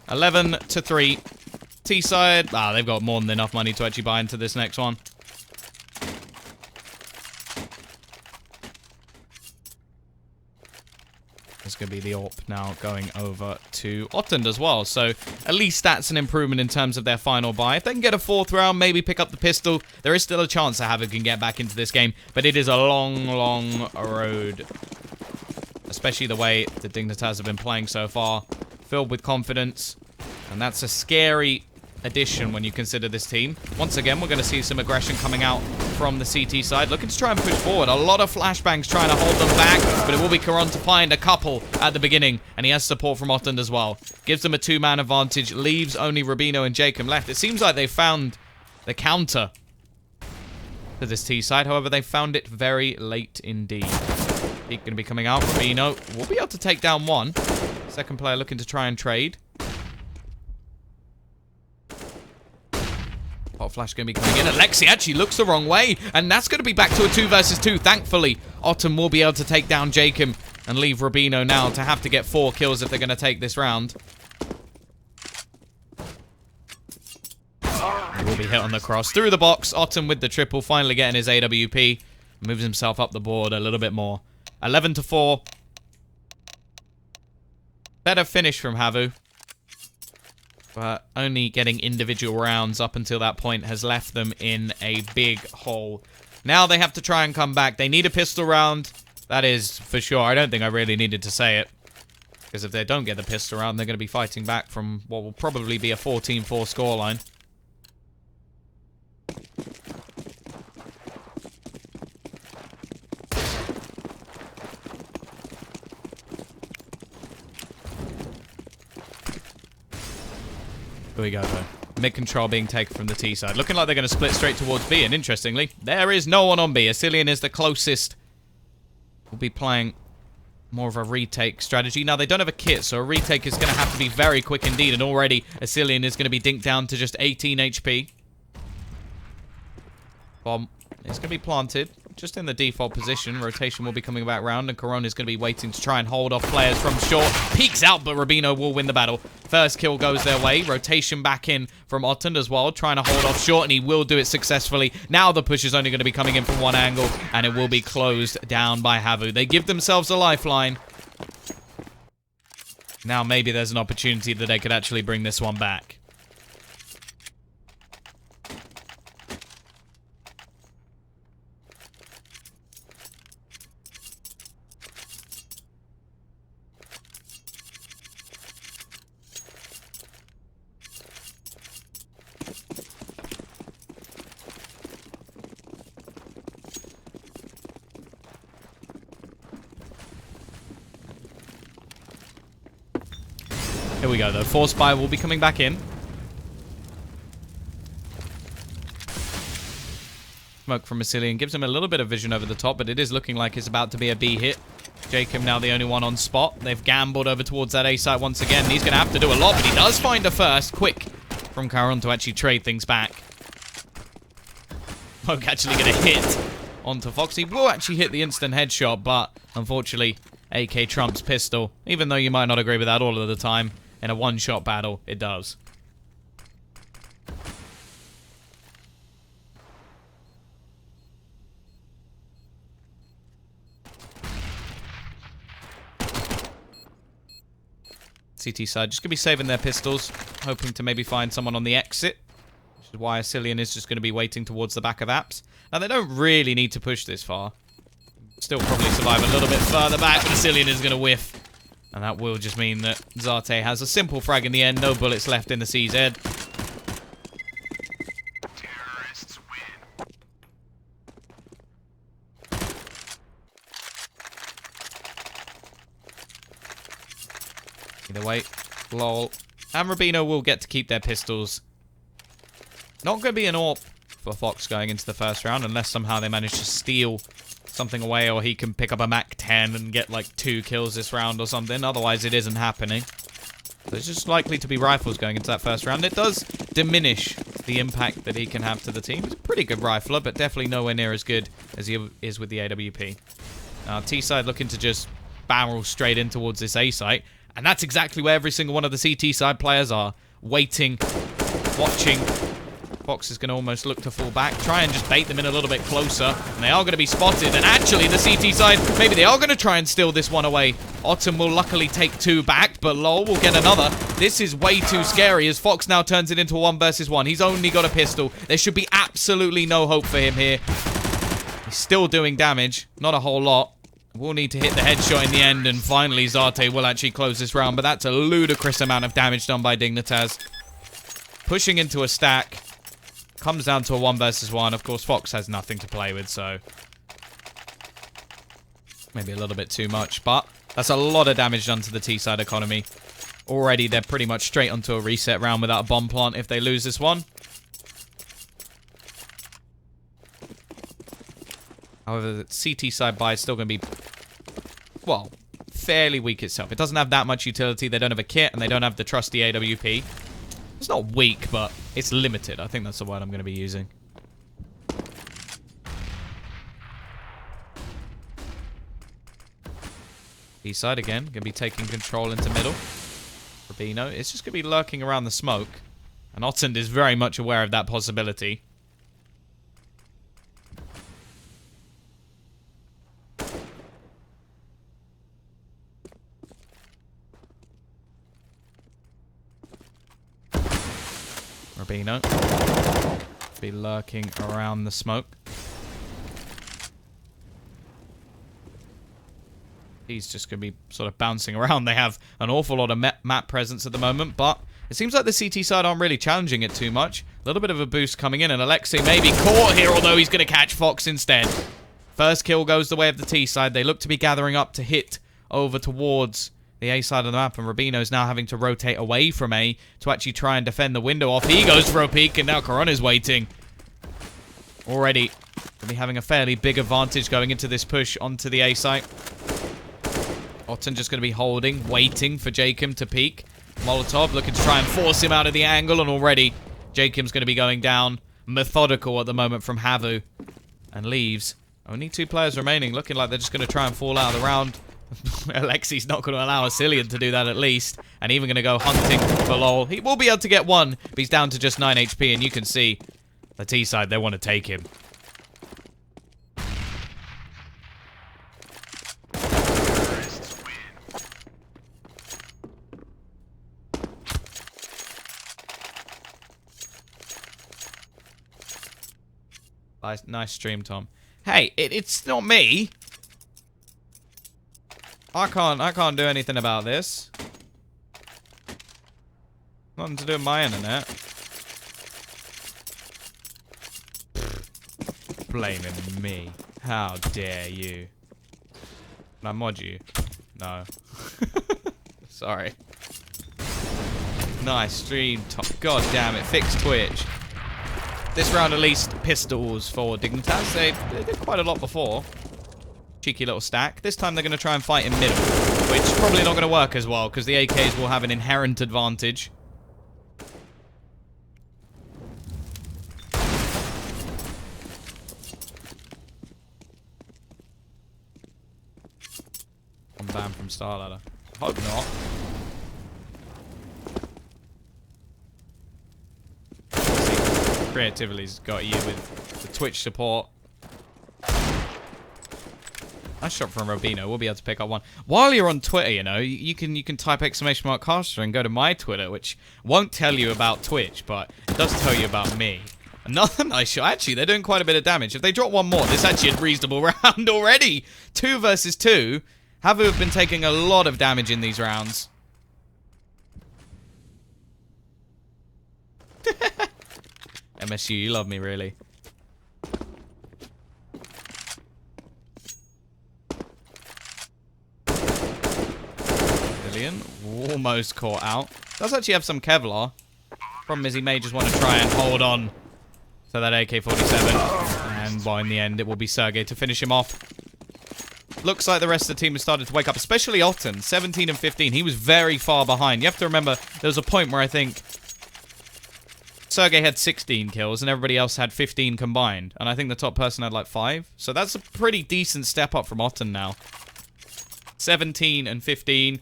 11-3. T-side. Ah, they've got more than enough money to actually buy into this next one. It's going to be the AWP now going over to Otten as well. So at least that's an improvement in terms of their final buy. If they can get a 4th round, maybe pick up the pistol, there is still a chance that HAVU can get back into this game. But it is a long, long road. Especially the way the Dignitas have been playing so far. Filled with confidence. And that's a scary addition when you consider this team. Once again, we're going to see some aggression coming out from the CT side. Looking to try and push forward. A lot of flashbangs trying to hold them back, but it will be Karan to find a couple at the beginning, and he has support from Otten as well. Gives them a 2-man advantage, leaves only Rubino and Jacob left. It seems like they found the counter to this T side. However, they found it very late indeed. He's going to be coming out. Rubino will be able to take down one. Second player looking to try and trade. Hot flash going to be coming in. Alexi actually looks the wrong way, and that's going to be back to a 2 versus 2. Thankfully, Otten will be able to take down Jacob and leave Rubino now to have to get 4 kills if they're going to take this round. He will be hit on the cross. Through the box, Otten with the triple, finally getting his AWP. Moves himself up the board a little bit more. 11-4. Better finish from HAVU. But only getting individual rounds up until that point has left them in a big hole. Now they have to try and come back. They need a pistol round. That is for sure. I don't think I really needed to say it. Because if they don't get the pistol round, they're going to be fighting back from what will probably be a 14-4 scoreline. Here we go, though. Mid control being taken from the T side. Looking like they're going to split straight towards B. And interestingly, there is no one on B. Asilian is the closest. We'll be playing more of a retake strategy. Now, they don't have a kit, so a retake is going to have to be very quick indeed. And already, Asilian is going to be dinked down to just 18 HP. Bomb is going to be planted. Just in the default position. Rotation will be coming back round, and Corona is going to be waiting to try and hold off players from short. Peeks out, but Rubino will win the battle. First kill goes their way. Rotation back in from Otten as well, trying to hold off short, and he will do it successfully. Now the push is only going to be coming in from one angle, and it will be closed down by HAVU. They give themselves a lifeline. Now maybe there's an opportunity that they could actually bring this one back. Here we go, though. Force Spy will be coming back in. Smoke from Asilian gives him a little bit of vision over the top, but it is looking like it's about to be a B hit. Jacob now the only one on spot. They've gambled over towards that A site once again. He's going to have to do a lot, but he does find a first. Quick from Caron to actually trade things back. Poke actually going to hit onto Foxy. Will actually hit the instant headshot, but unfortunately, AK trumps pistol. Even though you might not agree with that all of the time. In a one-shot battle, it does. CT side just going to be saving their pistols, hoping to maybe find someone on the exit, which is why Asilian is just going to be waiting towards the back of apps. Now, they don't really need to push this far. Still probably survive a little bit further back, but Asilian is going to whiff. And that will just mean that Zarte has a simple frag in the end. No bullets left in the CZ. Terrorists win. Either way, lol. And Rubino will get to keep their pistols. Not going to be an AWP for Fox going into the first round unless somehow they manage to steal something away, or he can pick up a Mac 10 and get like 2 kills this round or something. Otherwise, it isn't happening. There's just likely to be rifles going into that first round. It does diminish the impact that he can have to the team. He's a pretty good rifler, but definitely nowhere near as good as he is with the AWP. Now, T-side looking to just barrel straight in towards this A site. And that's exactly where every single one of the CT side players are. Waiting, watching. Fox is going to almost look to fall back. Try and just bait them in a little bit closer. And they are going to be spotted. And actually, the CT side, maybe they are going to try and steal this one away. Autumn will luckily take 2 back, but Lol will get another. This is way too scary as Fox now turns it into a 1 versus 1. He's only got a pistol. There should be absolutely no hope for him here. He's still doing damage. Not a whole lot. We'll need to hit the headshot in the end, and finally Zate will actually close this round. But that's a ludicrous amount of damage done by Dignitas. Pushing into a stack. Comes down to a 1 versus 1. Of course, Fox has nothing to play with, so maybe a little bit too much. But that's a lot of damage done to the T-side economy. Already, they're pretty much straight onto a reset round without a bomb plant if they lose this one. However, the CT side buy is still going to be, well, fairly weak itself. It doesn't have that much utility. They don't have a kit, and they don't have the trusty AWP. It's not weak, but it's limited. I think that's the word I'm going to be using. B-side again. Going to be taking control into middle. Rubino. It's just going to be lurking around the smoke. And Ottend is very much aware of that possibility. Rubino. Be lurking around the smoke. He's just going to be sort of bouncing around. They have an awful lot of map presence at the moment, but it seems like the CT side aren't really challenging it too much. A little bit of a boost coming in, and Alexei may be caught here, although he's going to catch Fox instead. First kill goes the way of the T side. They look to be gathering up to hit over towards the A side of the map, and Rubino's now having to rotate away from A to actually try and defend the window off. He goes for a peek, and now Corona's waiting. Already going to be having a fairly big advantage going into this push onto the A site. Otten just going to be holding, waiting for Jacob to peek. Molotov looking to try and force him out of the angle, and already Jacob's going to be going down. Methodical at the moment from HAVU. And leaves. Only 2 players remaining, looking like they're just going to try and fall out of the round. Alexei's not going to allow Asilian to do that at least. And even going to go hunting for Lol. He will be able to get 1, but he's down to just 9 HP. And you can see the T side, they want to take him. Nice stream, Tom. Hey, it's not me. I can't do anything about this. Nothing to do with my internet. Blaming me. How dare you? Can I mod you? No. Sorry. Nice stream, Tom. God damn it. Fix Twitch. This round at least pistols for Dignitas. They did quite a lot before. Cheeky little stack. This time they're going to try and fight in middle, which is probably not going to work as well because the AKs will have an inherent advantage. One ban from Starladder. Hope not. Creativity's got you with the Twitch support. Nice shot from Rubino. We'll be able to pick up 1. While you're on Twitter, you know, you can type !caster and go to my Twitter, which won't tell you about Twitch, but it does tell you about me. Another nice shot. Actually, they're doing quite a bit of damage. If they drop 1 more, this is actually a reasonable round already. 2 versus 2. HAVU have been taking a lot of damage in these rounds. MSU, you love me, really. Billion, almost caught out. Does actually have some Kevlar. Problem is he may just want to try and hold on to that AK-47. And, well, in the end, it will be Sergey to finish him off. looks like the rest of the team has started to wake up, especially Otten, 17 and 15. He was very far behind. You have to remember, there was a point where I think Sergey had 16 kills and everybody else had 15 combined. And I think the top person had like 5. So that's a pretty decent step up from Otten now. 17 and 15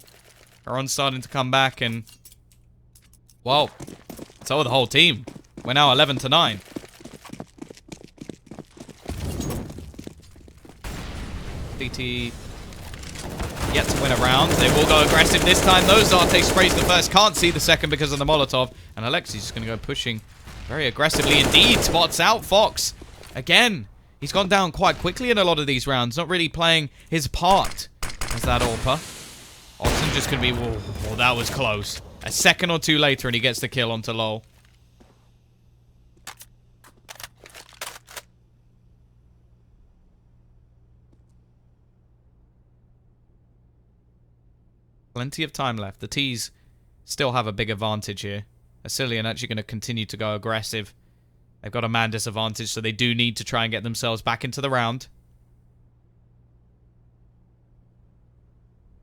are on starting to come back, and well, so are the whole team. We're now 11 to 9. CT yet to win a round. They will go aggressive this time, though. Zarte sprays the first, can't see the second because of the Molotov. And Alexi's just going to go pushing very aggressively indeed. Spots out Fox. Again, he's gone down quite quickly in a lot of these rounds. Not really playing his part as that AWPer. Otten just going to be... Whoa, that was close. A second or two later and he gets the kill onto Lol. Plenty of time left. The T's still have a big advantage here. Asilian actually going to continue to go aggressive. They've got a man disadvantage, so they do need to try and get themselves back into the round.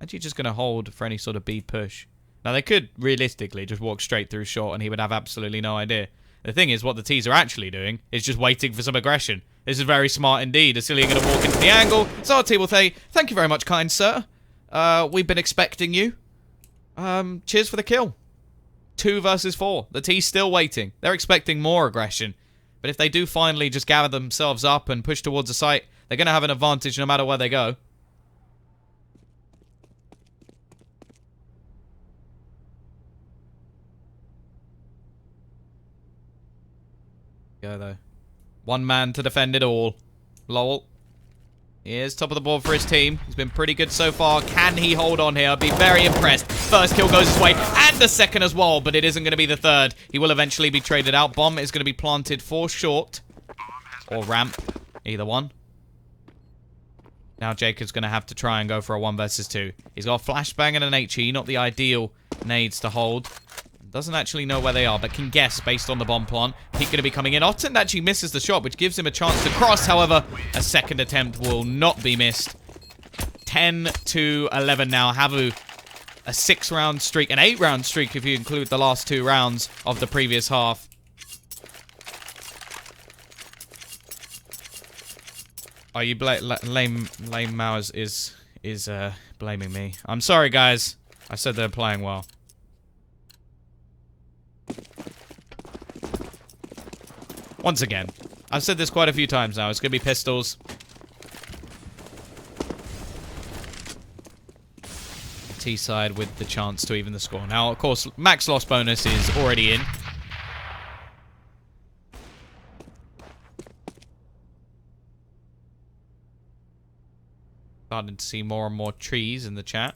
Actually just going to hold for any sort of B push. Now, they could realistically just walk straight through short and he would have absolutely no idea. The thing is, what the T's are actually doing is just waiting for some aggression. This is very smart indeed. Asilian going to walk into the angle. Zarte will say, "Thank you very much, kind sir. We've been expecting you. Cheers for the kill." 2 versus 4. The T's still waiting. They're expecting more aggression. But if they do finally just gather themselves up and push towards the site, they're going to have an advantage no matter where they go. Go though. One man to defend it all. Lol. He is top of the board for his team. He's been pretty good so far. Can he hold on here? I'd be very impressed. First kill goes his way, and the second as well, but it isn't going to be the third. He will eventually be traded out. Bomb is going to be planted for short. Or ramp. Either one. Now Jacob's going to have to try and go for a 1 versus 2. He's got a flashbang and an HE. Not the ideal nades to hold. Doesn't actually know where they are, but can guess based on the bomb plant. He's going to be coming in. Otten actually misses the shot, which gives him a chance to cross. However, a second attempt will not be missed. 10 to 11 now. HAVU, a 6-round streak, an 8-round streak if you include the last 2 rounds of the previous half. Oh, you lame Mowers is blaming me. I'm sorry, guys. I said they're playing well. Once again, I've said this quite a few times now. It's going to be pistols. T side with the chance to even the score. Now, of course, max loss bonus is already in. Starting to see more and more trees in the chat.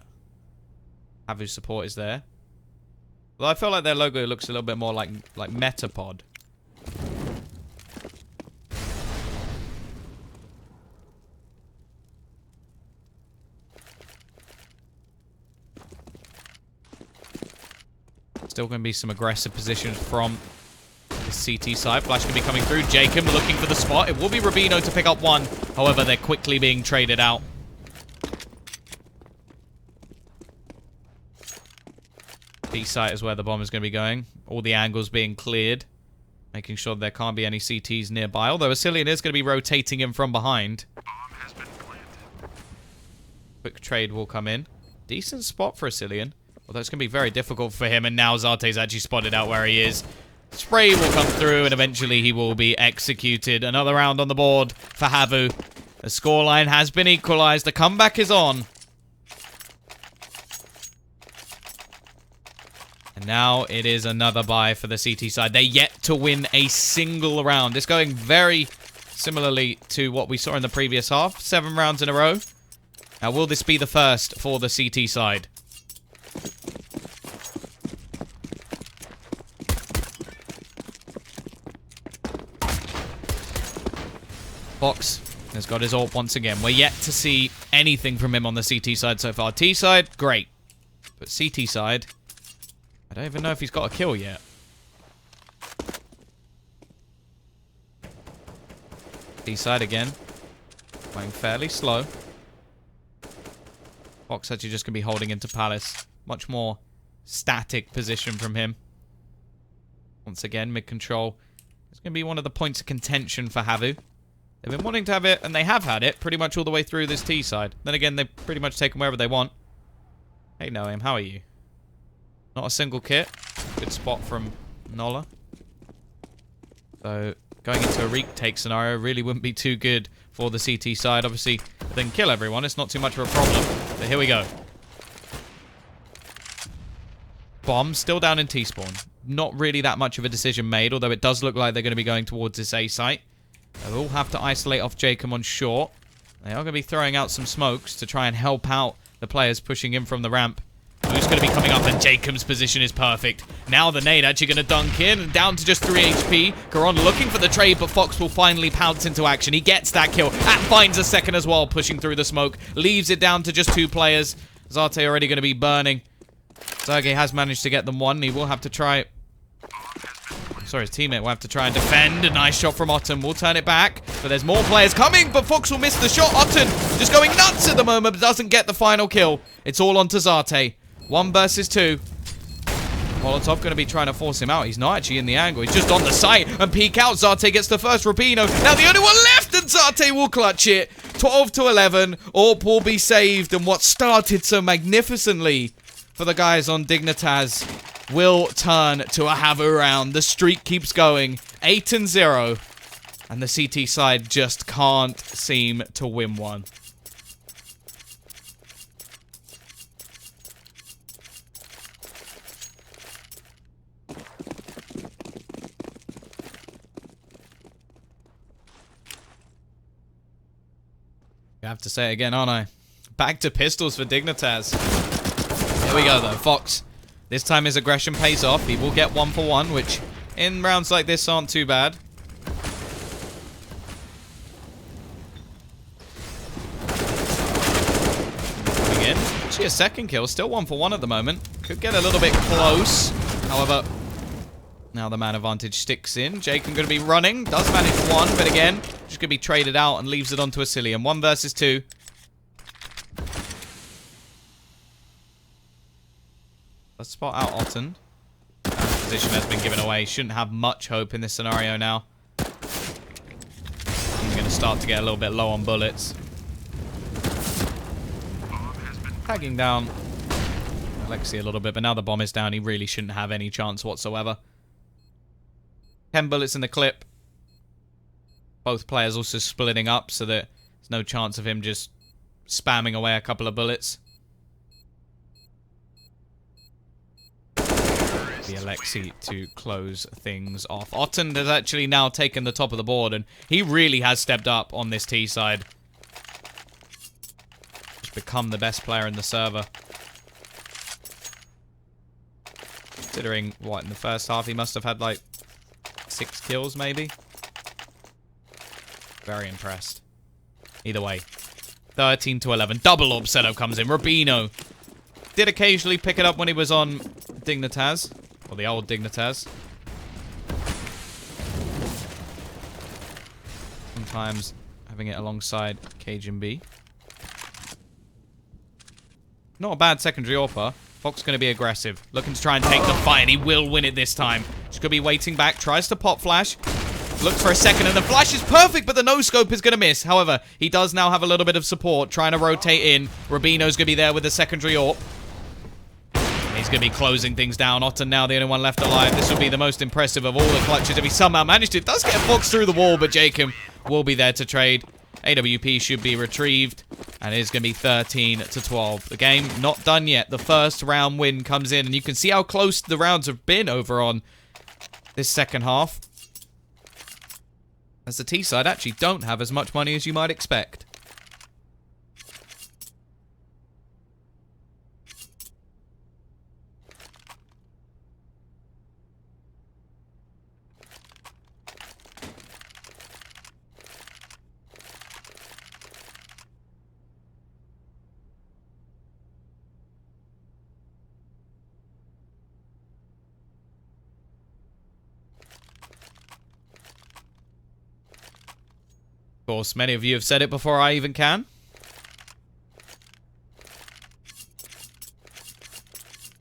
HAVU support is there. Well, I feel like their logo looks a little bit more like Metapod. Still going to be some aggressive positions from the CT side. Flash going to be coming through. Jacob looking for the spot. It will be Rubino to pick up 1. However, they're quickly being traded out. B site is where the bomb is going to be going. All the angles being cleared. Making sure there can't be any CTs nearby. Although Asilian is going to be rotating him from behind. Quick trade will come in. Decent spot for Asilian. Although it's going to be very difficult for him. And now Zarte's actually spotted out where he is. Spray will come through and eventually he will be executed. Another round on the board for HAVU. The scoreline has been equalized. The comeback is on. And now it is another bye for the CT side. They're yet to win a single round. It's going very similarly to what we saw in the previous half. 7 rounds in a row. Now, will this be the first for the CT side? Fox has got his ult once again. We're yet to see anything from him on the CT side so far. T side, great. But CT side, I don't even know if he's got a kill yet. T side again. Going fairly slow. Fox actually just going to be holding into Palace. Much more static position from him. Once again, mid-control. It's going to be one of the points of contention for HAVU. They've been wanting to have it, and they have had it pretty much all the way through this T side. Then again, they've pretty much taken wherever they want. Hey, Noam, how are you? Not a single kit. Good spot from Nola. So, going into a retake scenario really wouldn't be too good for the CT side. Obviously, if they can kill everyone, it's not too much of a problem. But here we go. Bomb still down in T-spawn. Not really that much of a decision made, although it does look like they're going to be going towards this A site. They will have to isolate off Jacob on short. They are going to be throwing out some smokes to try and help out the players pushing in from the ramp. Who's going to be coming up, and Jacob's position is perfect. Now the nade actually going to dunk in, and down to just 3 HP. Garon looking for the trade, but Fox will finally pounce into action. He gets that kill, and finds a second as well, pushing through the smoke. Leaves it down to just 2 players. Zarte already going to be burning. Sergey has managed to get them one. He will have to try... Sorry, his teammate will have to try and defend. A nice shot from Otten. We'll turn it back. But there's more players coming, but Fox will miss the shot. Otten just going nuts at the moment, but doesn't get the final kill. It's all on to Zarte. 1 versus 2. Molotov going to be trying to force him out. He's not actually in the angle. He's just on the site and peek out. Zarte gets the first. Rubino now the only one left, and Zarte will clutch it. 12 to 11. AWP will be saved, and what started so magnificently for the guys on Dignitas will turn to a HAVU round. The streak keeps going. 8-0. And the CT side just can't seem to win one. I have to say it again, aren't I? Back to pistols for Dignitas. Here we go, though. Fox. This time his aggression pays off. He will get 1 for 1, which in rounds like this aren't too bad. Again, actually a second kill. Still 1 for 1 at the moment. Could get a little bit close. However, now the man advantage sticks in. Jacob going to be running. Does manage 1, but again, just going to be traded out and leaves it onto Asilium. 1 versus 2. Let's spot out Otten. Position has been given away. Shouldn't have much hope in this scenario now. He's going to start to get a little bit low on bullets. Tagging down Alexi a little bit, but now the bomb is down. He really shouldn't have any chance whatsoever. 10 bullets in the clip. Both players also splitting up, so that there's no chance of him just spamming away a couple of bullets. The Alexi to close things off. Otten has actually now taken the top of the board, and he really has stepped up on this T side. He's become the best player in the server. Considering, what, in the first half he must have had like 6 kills, maybe? Very impressed. Either way. 13 to 11. Double orb setup comes in. Rubino did occasionally pick it up when he was on Dignitas. Or the old Dignitas. Sometimes having it alongside Cajun B. Not a bad secondary AWPer. Fox going to be aggressive. Looking to try and take the fight, and he will win it this time. Just going to be waiting back. Tries to pop flash. Looks for a second, and the flash is perfect, but the no-scope is going to miss. However, he does now have a little bit of support. Trying to rotate in. Rubino's going to be there with the secondary AWP. He's going to be closing things down. Otten now the only one left alive. This will be the most impressive of all the clutches if he somehow managed it. Does get Fox through the wall, but Jacob will be there to trade. AWP should be retrieved, and it is going to be 13 to 12. The game not done yet. The first round win comes in, and you can see how close the rounds have been over on this second half. As the T side actually don't have as much money as you might expect. Of course, many of you have said it before I even can.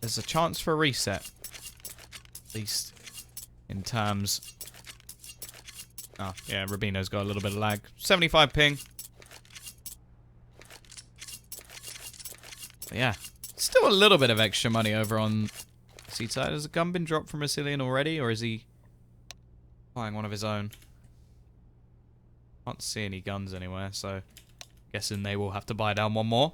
there's a chance for a reset. At least in terms... Oh, yeah, Rubino's got a little bit of lag. 75 ping. But yeah, still a little bit of extra money over on Seaside. Has a gun been dropped from Resilient already, or is he buying one of his own? Can't see any guns anywhere, so guessing they will have to buy down one more.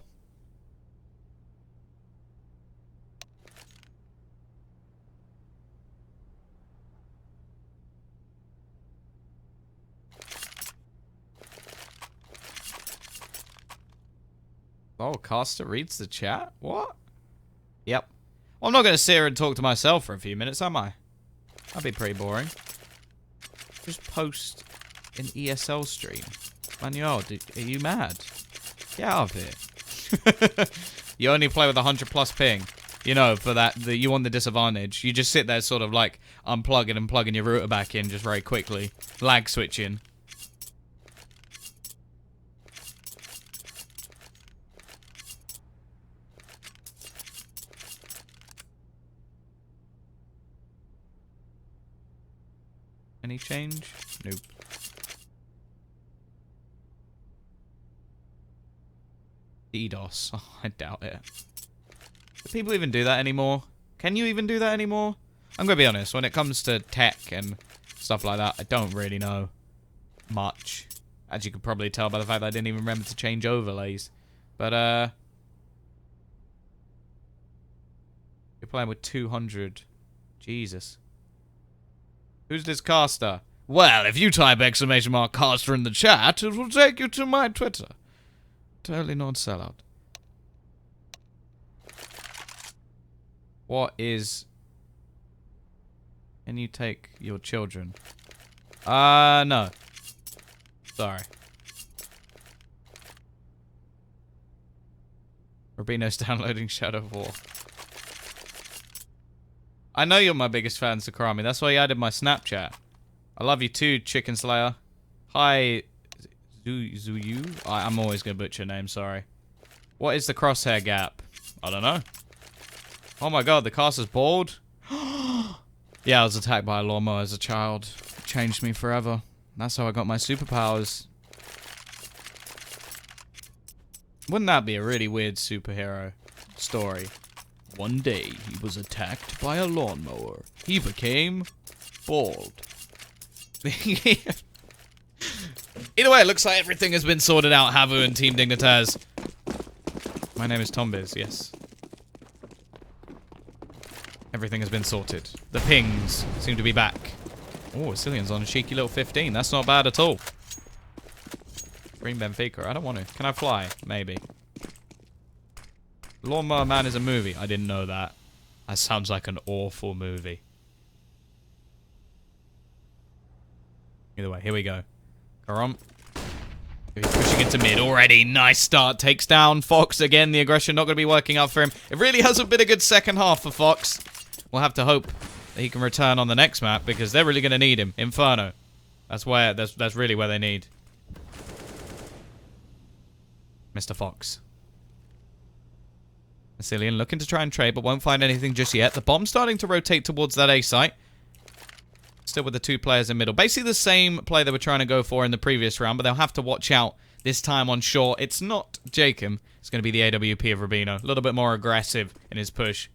Oh, Caster reads the chat? What? Yep. Well, I'm not going to sit here and talk to myself for a few minutes, am I? That'd be pretty boring. Just post an ESL stream. Manuel, are you mad? Get out of here. You only play with 100+ ping. You know, for that, you want the disadvantage. You just sit there sort of like unplugging and plugging your router back in just very quickly. Lag switching. Any change? Nope. DDoS. Oh, I doubt it. Do people even do that anymore? Can you even do that anymore? I'm gonna be honest, when it comes to tech and stuff like that, I don't really know much. As you can probably tell by the fact that I didn't even remember to change overlays. But, you're playing with 200. Jesus. Who's this caster? Well, if you type !caster in the chat, it will take you to my Twitter. Totally not sellout. What is... Can you take your children? No. Sorry. Rubino's downloading Shadow of War. I know you're my biggest fan, Sakurami. That's why you added my Snapchat. I love you too, Chicken Slayer. Hi, Zuyu. I'm always going to butcher your name, sorry. What is the crosshair gap? I don't know. Oh my god, the caster's bald? Yeah, I was attacked by a lawnmower as a child. It changed me forever. That's how I got my superpowers. Wouldn't that be a really weird superhero story? One day, he was attacked by a lawnmower. He became bald. Either way, it looks like everything has been sorted out, HAVU and Team Dignitas. My name is Tombiz, yes. Everything has been sorted. The pings seem to be back. Oh, Cillian's on a cheeky little 15. That's not bad at all. Green Benfica. I don't want to. Can I fly? Maybe. Lawnmower Man is a movie. I didn't know that. That sounds like an awful movie. Either way, here we go. Karam. He's pushing into mid already. Nice start. Takes down Fox again. The aggression not going to be working out for him. It really hasn't been a good second half for Fox. We'll have to hope that he can return on the next map because they're really going to need him. Inferno. That's really where they need Mr. Fox. Cillian looking to try and trade, but won't find anything just yet. The bomb's starting to rotate towards that A site. Still with the two players in middle. Basically the same play they were trying to go for in the previous round, but they'll have to watch out this time on short. It's not Jacob. It's going to be the AWP of Rubino. A little bit more aggressive in his push.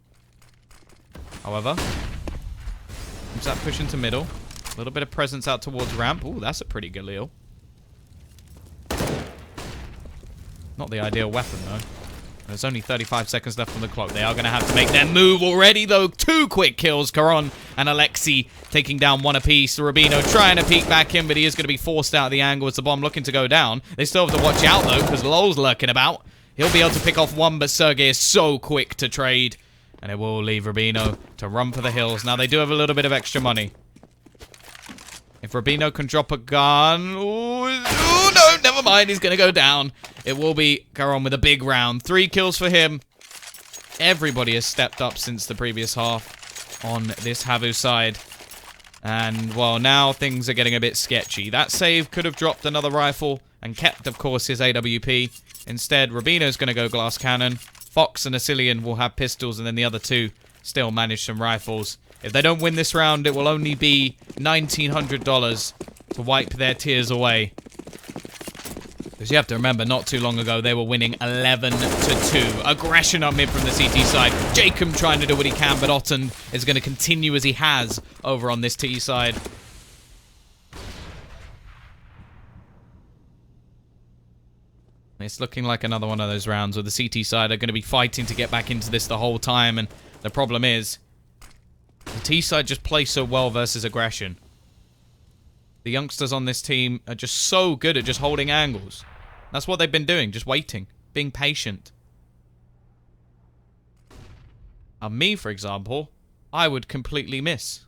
However, comes that push into middle. A little bit of presence out towards ramp. Ooh, that's a pretty Galil. Not the ideal weapon, though. There's only 35 seconds left on the clock. They are going to have to make their move already, though. 2 quick kills. Karon and Alexi taking down 1 apiece. Rubino trying to peek back in, but he is going to be forced out of the angle as the bomb looking to go down. They still have to watch out, though, because Lol's lurking about. He'll be able to pick off 1, but Sergey is so quick to trade. And it will leave Rubino to run for the hills. Now, they do have a little bit of extra money. If Rubino can drop a gun... Ooh, no, never mind. He's going to go down. It will be Karon with a big round. 3 kills for him. Everybody has stepped up since the previous half on this HAVU side. And, well, now things are getting a bit sketchy. That save could have dropped another rifle and kept, of course, his AWP. Instead, Rubino's going to go glass cannon. Fox and Asilian will have pistols, and then the other two still manage some rifles. If they don't win this round, it will only be $1,900 to wipe their tears away. Because you have to remember, not too long ago, they were winning 11-2. Aggression up mid from the CT side. Jacob trying to do what he can, but Otten is going to continue as he has over on this T side. It's looking like another one of those rounds where the CT side are going to be fighting to get back into this the whole time, and the problem is, the T side just play so well versus aggression. The youngsters on this team are just so good at just holding angles. That's what they've been doing, just waiting, being patient. Me, for example, I would completely miss.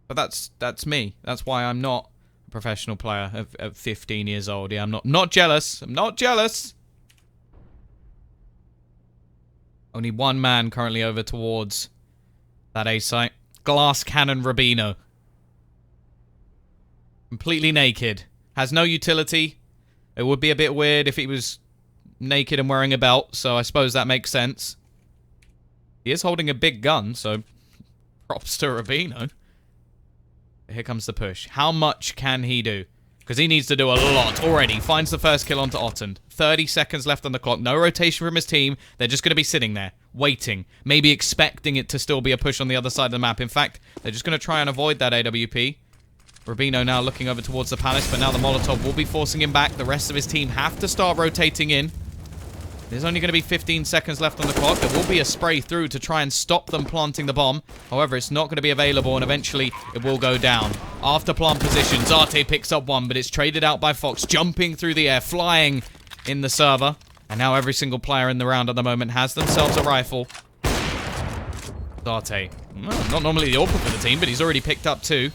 But that's me. That's why I'm not a professional player at 15 years old. Yeah, I'm not jealous. I'm not jealous. Only one man currently over towards that A site. Glass Cannon Rubino. Completely naked. Has no utility. It would be a bit weird if he was naked and wearing a belt, so I suppose that makes sense. He is holding a big gun, so props to Rubino. Here comes the push. How much can he do? Because he needs to do a lot already. Finds the first kill onto Otten. 30 seconds left on the clock. No rotation from his team. They're just going to be sitting there, waiting. Maybe expecting it to still be a push on the other side of the map. In fact, they're just going to try and avoid that AWP. Rubino now looking over towards the Palace, but now the Molotov will be forcing him back. The rest of his team have to start rotating in. There's only going to be 15 seconds left on the clock. There will be a spray through to try and stop them planting the bomb. However, it's not going to be available, and eventually it will go down. After plant position, Zate picks up one, but it's traded out by Fox, jumping through the air, flying in the server. And now every single player in the round at the moment has themselves a rifle. Zate, well, not normally the AWP for the team, but he's already picked up two.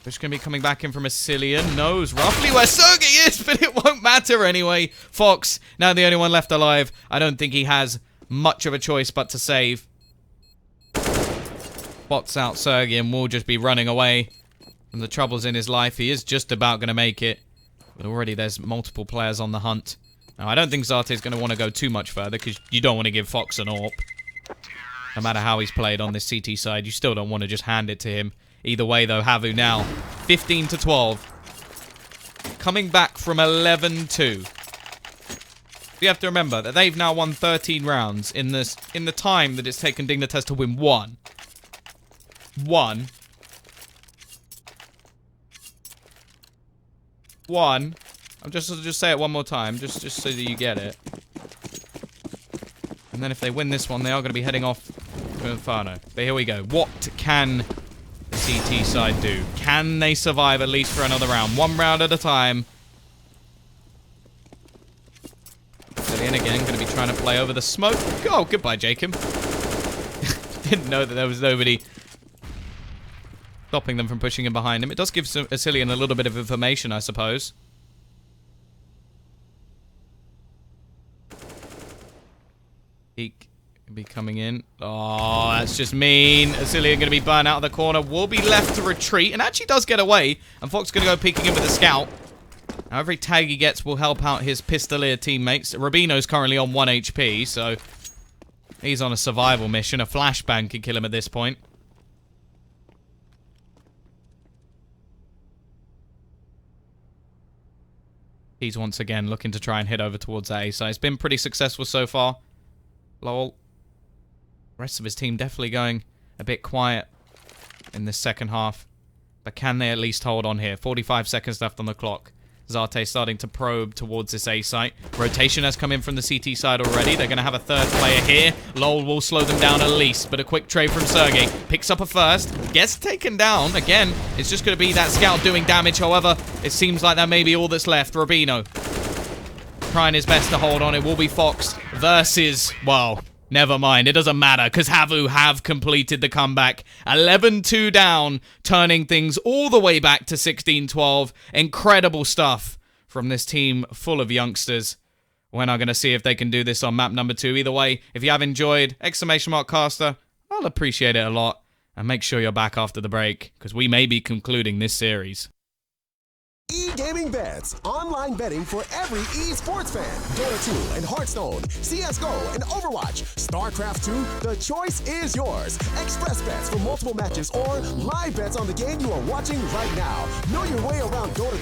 Just going to be coming back in from Asilian. Knows roughly where Sergey is, but it won't matter anyway. Fox, now the only one left alive. I don't think he has much of a choice but to save. Spots out Sergey and will just be running away from the troubles in his life. He is just about going to make it. But already there's multiple players on the hunt. Now, I don't think Zate is going to want to go too much further because you don't want to give Fox an AWP. No matter how he's played on this CT side, you still don't want to just hand it to him. Either way, though, HAVU now 15-12. Coming back from 11-2. You have to remember that they've now won 13 rounds in the time that it's taken Dignitas to win one. One. I'll just say it one more time, just so that you get it. And then if they win this one, they are going to be heading off to Inferno. But here we go. What can the CT side do? Can they survive at least for another round? One round at a time. And again, going to be trying to play over the smoke. Oh, goodbye, Jacob. Didn't know that there was nobody stopping them from pushing him behind him. It does give Asilian a little bit of information, I suppose. He can be coming in. Oh, that's just mean. Asilian going to be burned out of the corner. Will be left to retreat, and actually does get away. And Fox going to go peeking in with a scout. Now, every tag he gets will help out his Pistolier teammates. Rubino's currently on 1 HP, so he's on a survival mission. A flashbang can kill him at this point. He's once again looking to try and head over towards that A side. It's been pretty successful so far. Lol. The rest of his team definitely going a bit quiet in this second half. But can they at least hold on here? 45 seconds left on the clock. Zate starting to probe towards this A site. Rotation has come in from the CT side already. They're going to have a third player here. Lol will slow them down at least, but a quick trade from Sergey. Picks up a first. Gets taken down. Again, it's just going to be that scout doing damage. However, it seems like that may be all that's left. Rubino trying his best to hold on. It will be Fox versus, well, never mind. It doesn't matter because HAVU have completed the comeback. 11-2 down, turning things all the way back to 16-12. Incredible stuff from this team full of youngsters. We're now going to see if they can do this on map number 2. Either way, if you have enjoyed, !caster, I'll appreciate it a lot. And make sure you're back after the break because we may be concluding this series. E-gaming bets, online betting for every esports fan. Dota 2 and Hearthstone, CSGO and Overwatch, StarCraft 2, the choice is yours. Express bets for multiple matches or live bets on the game you are watching right now. Know your way around Dota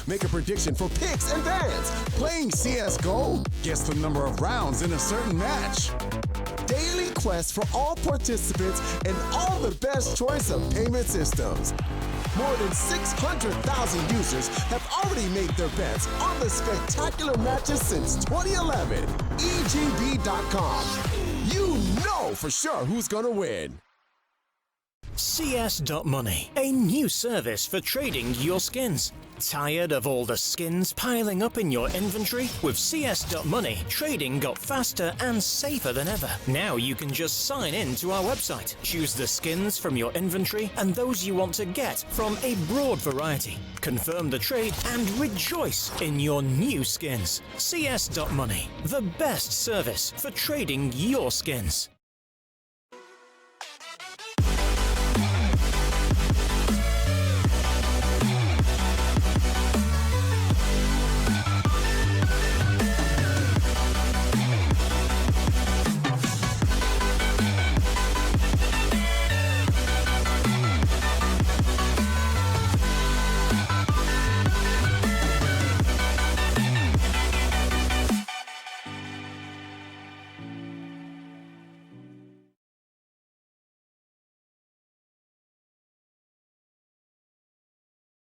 2? Make a prediction for picks and bans. Playing CSGO? Guess the number of rounds in a certain match. Daily quests for all participants and all the best choice of payment systems. More than 600,000 users have already made their bets on the spectacular matches since 2011. EGB.com. You know for sure who's gonna win. CS.money, a new service for trading your skins. Tired of all the skins piling up in your inventory? With CS.money, trading got faster and safer than ever. Now you can just sign in to our website, choose the skins from your inventory and those you want to get from a broad variety. Confirm the trade and rejoice in your new skins. CS.money, the best service for trading your skins.